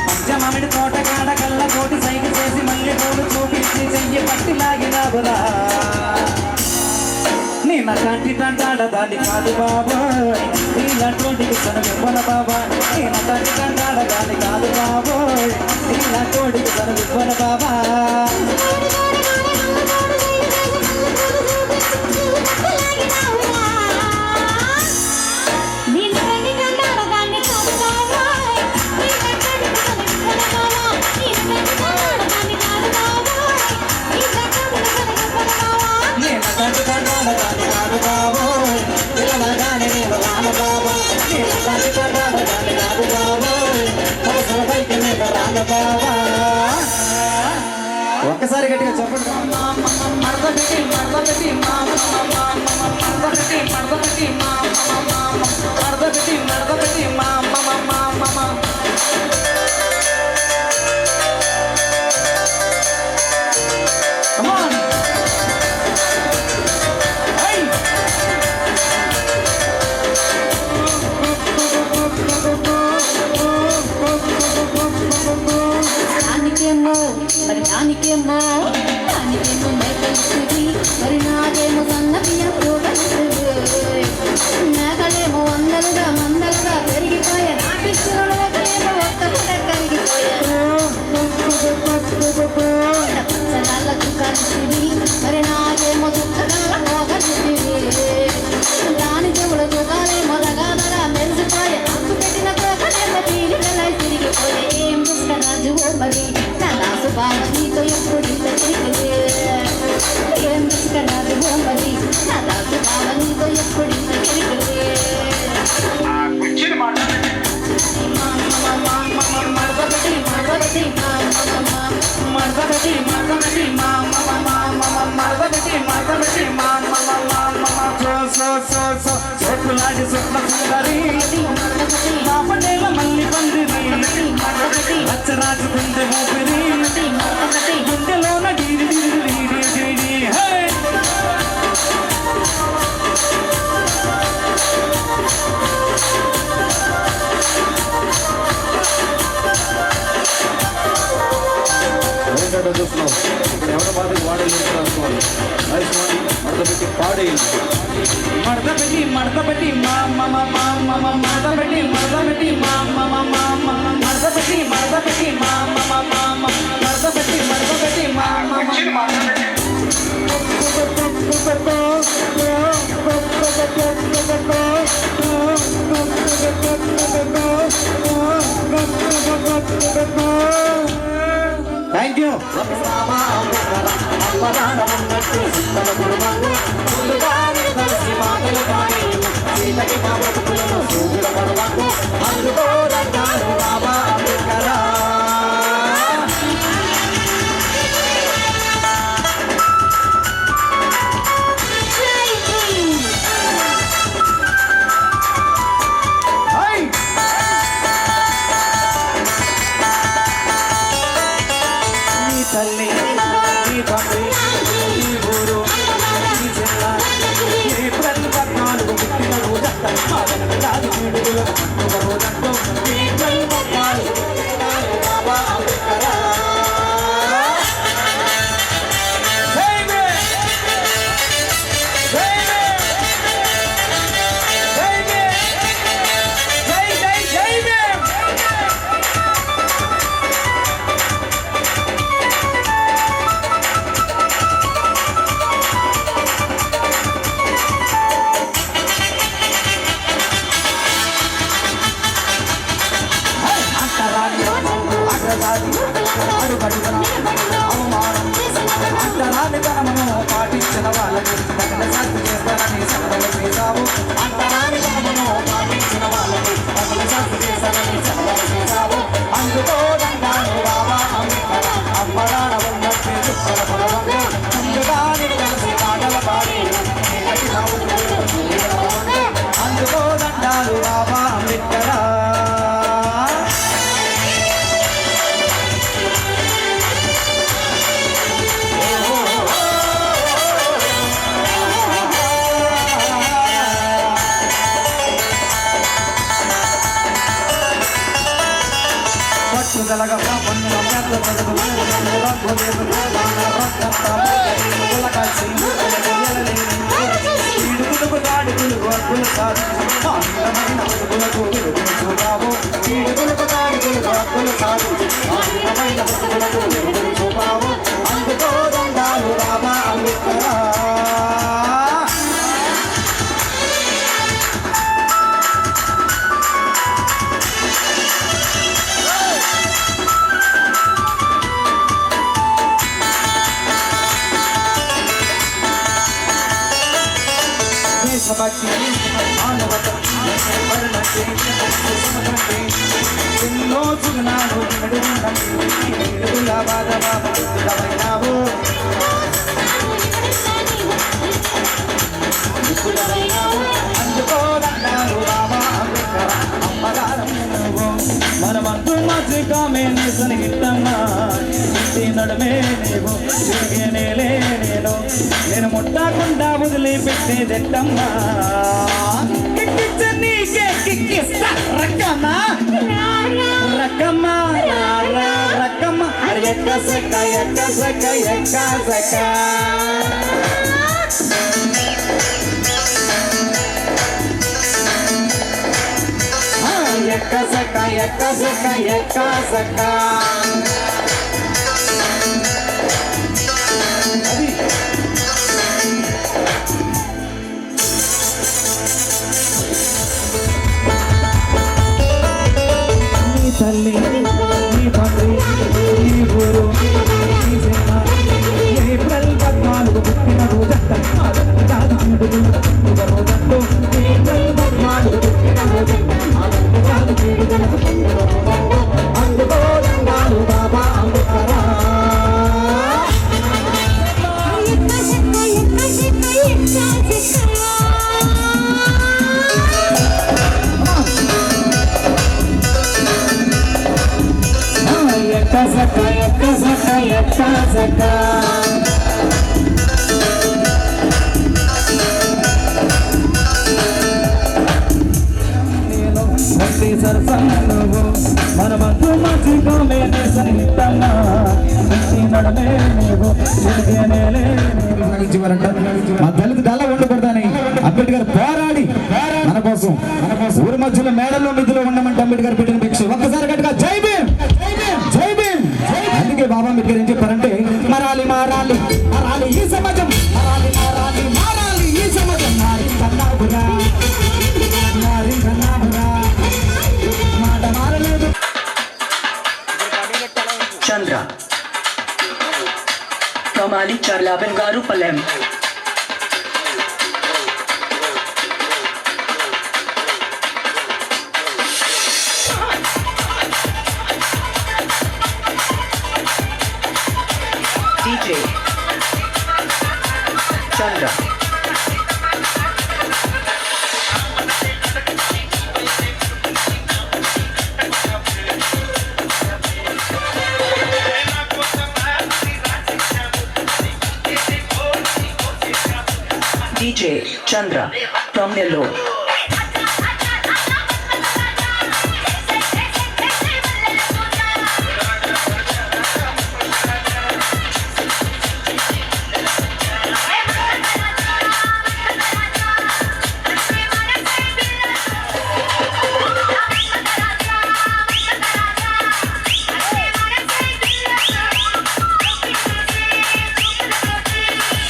[SPEAKER 10] పంచమామిడి తోట కాడ కళ్ళ కోటి సైకి చేసి మళ్ళీ పూలు చూపించి చెయ్యి పట్టి లాగినావురా. నీ నటాంటి తంటాడ దాని కాదు బాబోయ్, నీలాంటోటికి సనవివ్వన బాబా. నీ నటాంటి తంటాడ దాని కాదు బాబోయ్, నీలాంటోటికి సనవివ్వన బాబా. నీ నటాంటి తంటాడ దాని కాదు బాబోయ్, పిల్లగానే నీవు రామ బాబా. నీ నటాంటి విశ్వన బాబా ఒక్కసారి గట్టిగా చెప్పండి Come on. Hey.
[SPEAKER 2] దానికేమో మరి దానికేమో మేకలుస్తుంది మరి నాకేమో సన్న బియ్యం మేకలేమో వందలుగా పెరిగిపోయా నాకిస్తున్నకేమో ఒక్కటే కరిగిపోయా పచ్చనల్లకు కలిసింది మరి నాకేమో దుఃఖనల్లకు కలిసింది దాని చెవుల దుఃఖాలేమో దగా మెరిసిపోయా నాకు పెట్టిన తోకలేమో తీరికలై తిరిగిపోయా ఏం రాజు మరి నా దాసు బావ నీతో ఎప్పుడు ఇంత తిరిగి ఏం రాజు మరి నా దాసు బావ నీతో ఎప్పుడు ఇంత తిరిగి
[SPEAKER 10] రాజు గుండె ఊపిరి గుండెలోన డీడి హే
[SPEAKER 6] ఏంటంటే చూస్తున్నాం ఇక్కడ ఎవరి బాధకి వాడేది అనుకోవాలి ఆయుష్మాన్ మడతపెట్టి పాడేయండి
[SPEAKER 10] మడతపెట్టి థ్యాంక్ యూ తల్లి నీ తండ్రి నీ ఊరు నీ జిల్లా ఏప్రిల్ 14 పుట్టిన రోజంతా కాదు వీడుగుల రోజంటూ ఏప్రిల్ 14 బాబా అంబేద్కర్ అంతరానితనమును పాటించిన వాళ్ళకి తగిన శాస్తి చేస్తానని సభలు చేశావు అంతరానితనమును పాటించిన వాళ్ళకి తగిన శాస్తి చేస్తానని సభలు చేశావు అందుకో దండాను బాబా అంబేద్కర్ అమ్మడాన ఉన్నట్టు చుక్కల పొలవంగు ముందుగా నేను కలిసి పాటల పాడి అందుకో దండాలు బాబా అంబేద్కర్ పట్టుదలగా పన్నుల పెద్ద చదువులు దాడులకు అప్పులు కాదు ఆనందమైన బతుకులకు వెలుగులు చూపావు ఈడుగులకు దాడులకు అప్పులు కాదు ఆనందమైన బతుకులకు వెలుగులు చూపావు అందుకో దండాలు బాబా అంబేద్కర్ దేశభక్తి మానవత వర్ణతే ఎన్నో సుగుణాలు అందుకోదంటారు బాబా అంబేద్కర్ అమ్మగారం నువ్వు మనమంటూ మధ్యగా మేనే సన్నిహితంగా నడమే నీవు తిరిగేనేలే నేను ముట్టకుండా వదిలిపెట్టేదెట్టమ్మా నీకే కిక్కిస్తా రకమా రకమా రకమా ఎక్క సక ఎక్క సక ఎక్క సక ఎక్క సక ఎక్క సక ఎక్క సక తల్లి నీ తండ్రి నీ ఊరు నీ జన్మ ఏప్రిల్ 14 పుట్టిన రోజంట రోజంటూ ఏప్రిల్ 14 పుట్టిన రోజంట అందుకోదండాలు బాబా అంబేద్కర్ సక ఎక్క సక ఎక్క సక నేను భక్తి సరసంగు మనమంటూ మంచిగా మేనే సన్నిహితంగా నడమే నీవు తిరిగేనేలే మా దళిత డల్ల ఉండకూడదని అంబేద్కర్ పోరాడి మన కోసం ఊరి మధ్యలో మేడల్లో మిద్దులో ఉండమంటే అంబేద్కర్ పెట్టిన భిక్ష ఒక్కసారి గట్టిగా జై భీమ్ జై భీమ్. అందుకే బాబా అంబేద్కర్ ఏం చెప్పారంటే మారాలి మారాలి మారాలి ఈ సమాజం మారాలి మారాలి మారాలి ఈ సమాజం నారి కన్నాబురా నారి కన్నాబురా మాట మారలేదు.
[SPEAKER 12] చంద్ర Tomali Charlaban Garu Palem DJ Chandra DJ Chandra from Nellore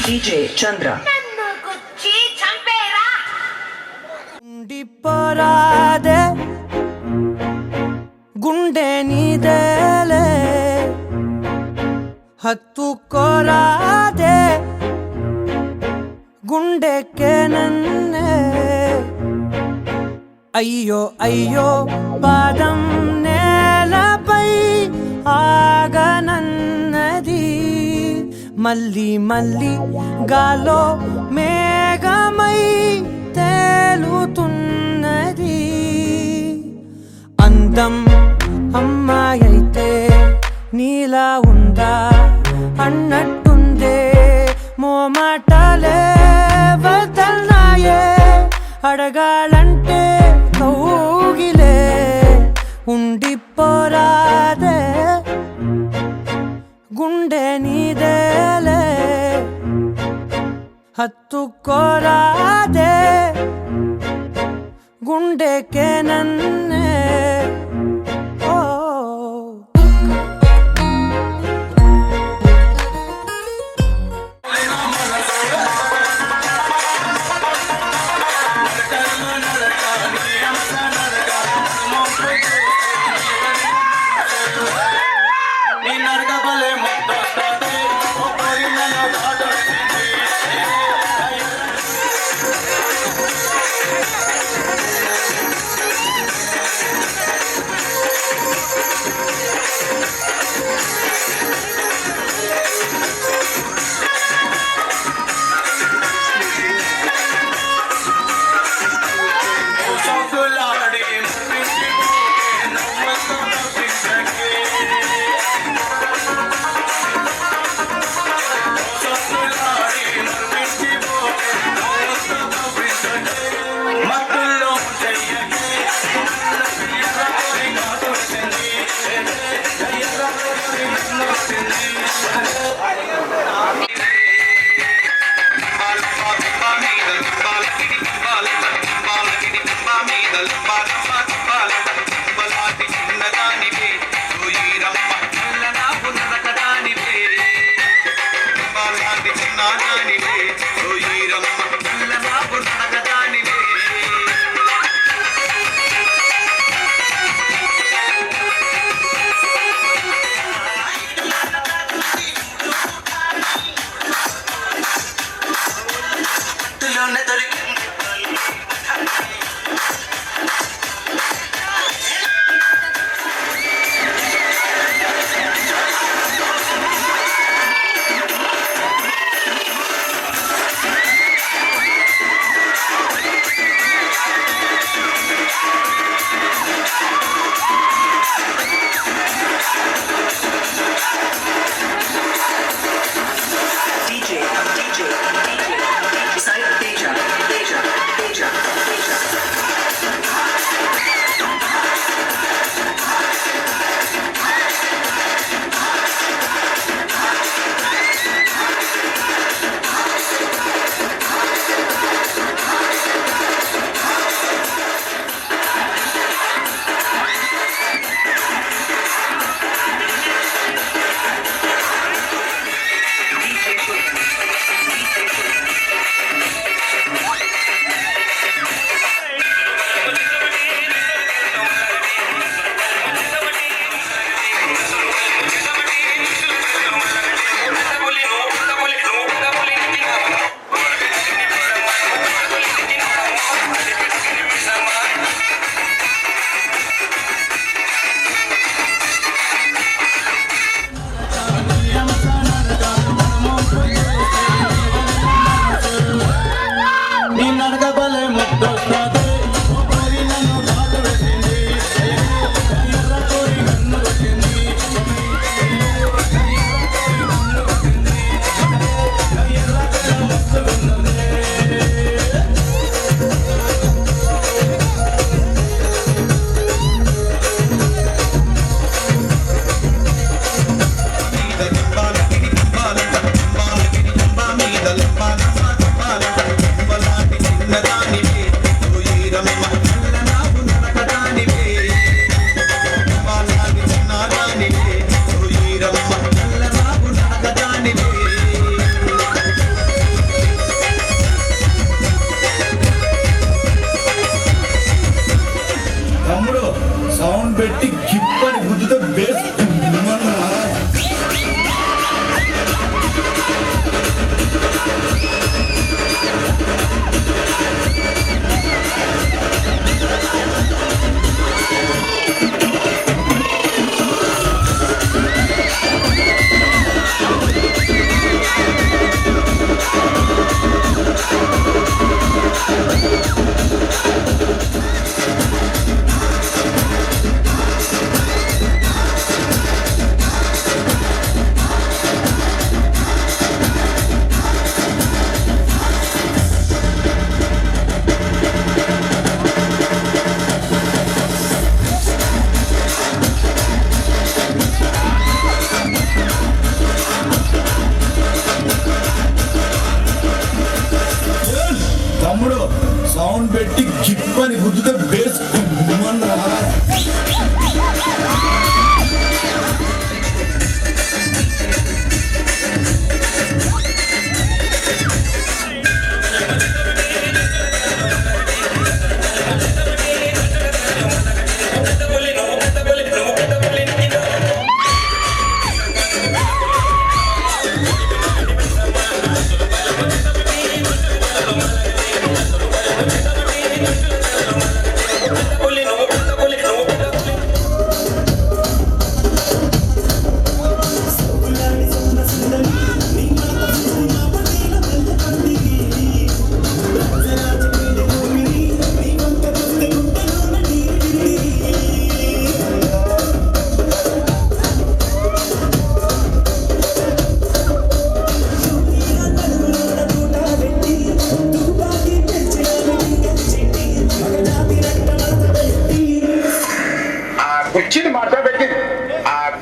[SPEAKER 12] DJ Chandra
[SPEAKER 1] ఉండిపోరాదే గుండె నీదేలే హత్తుకోరాదే గుండెకే నన్నే అయ్యో అయ్యో పాదం నేలపై ఆగనన్నది మళ్ళీ మళ్ళీ గాలో మేఘమై తేలుతున్నది అందం అమ్మాయైతే నీలా ఉందా అన్నట్టుందే మోమాటలే వదల్నాయే అడగాలంటే కౌగిలే ఉండిపోరాదే గుండె నీదేలే హత్తుకోరాదే గుండెకే నన్నే ఓ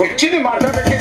[SPEAKER 10] వచ్చింది మాట్లాడకి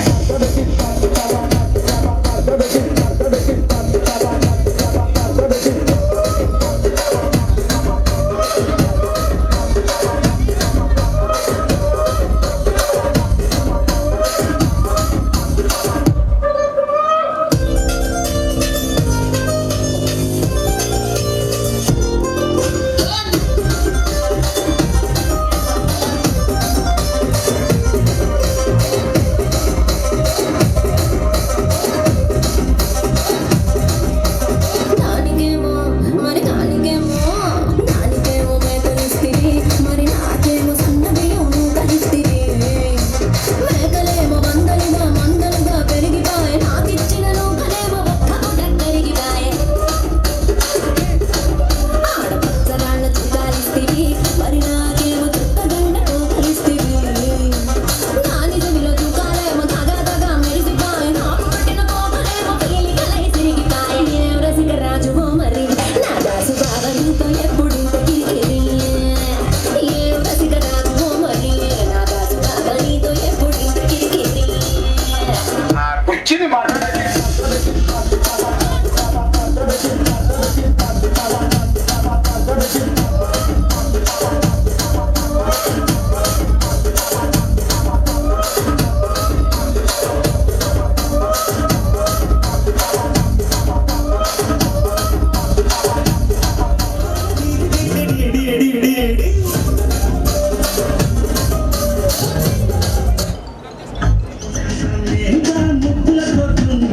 [SPEAKER 3] దానికేమో మరి దానికేమో మేకలిస్తివి మరి నాకేమో సన్నబియ్యం కలిస్తివి మేకలేమో మందలుగా పెరిగిపాయే నాకిచ్చిన నూకలేమో ఒక్కకు దగ్గరిగిపాయే ఆడపచ్చగాళ్ళ చుట్టాలిస్తివి మరి నాకేమో చుట్టగండతో కలిస్తివి నా నిజమిలో చుక్కాలేమో తగా మెరిసిపాయే నాకు పట్టిన కోపలేమో పేలికలై తిరిగిపాయే ఏం రసిక రాజువో మరి నా దాసు బావ నీతో ఎప్పుడు కిరికిరి ఏం రసిక రాజువో మరి నా దాసు బావ నీతో ఎప్పుడు కిరికిరి
[SPEAKER 10] వచ్చింది మాట్లాడకి
[SPEAKER 4] ముద్దుల కొట్టుండే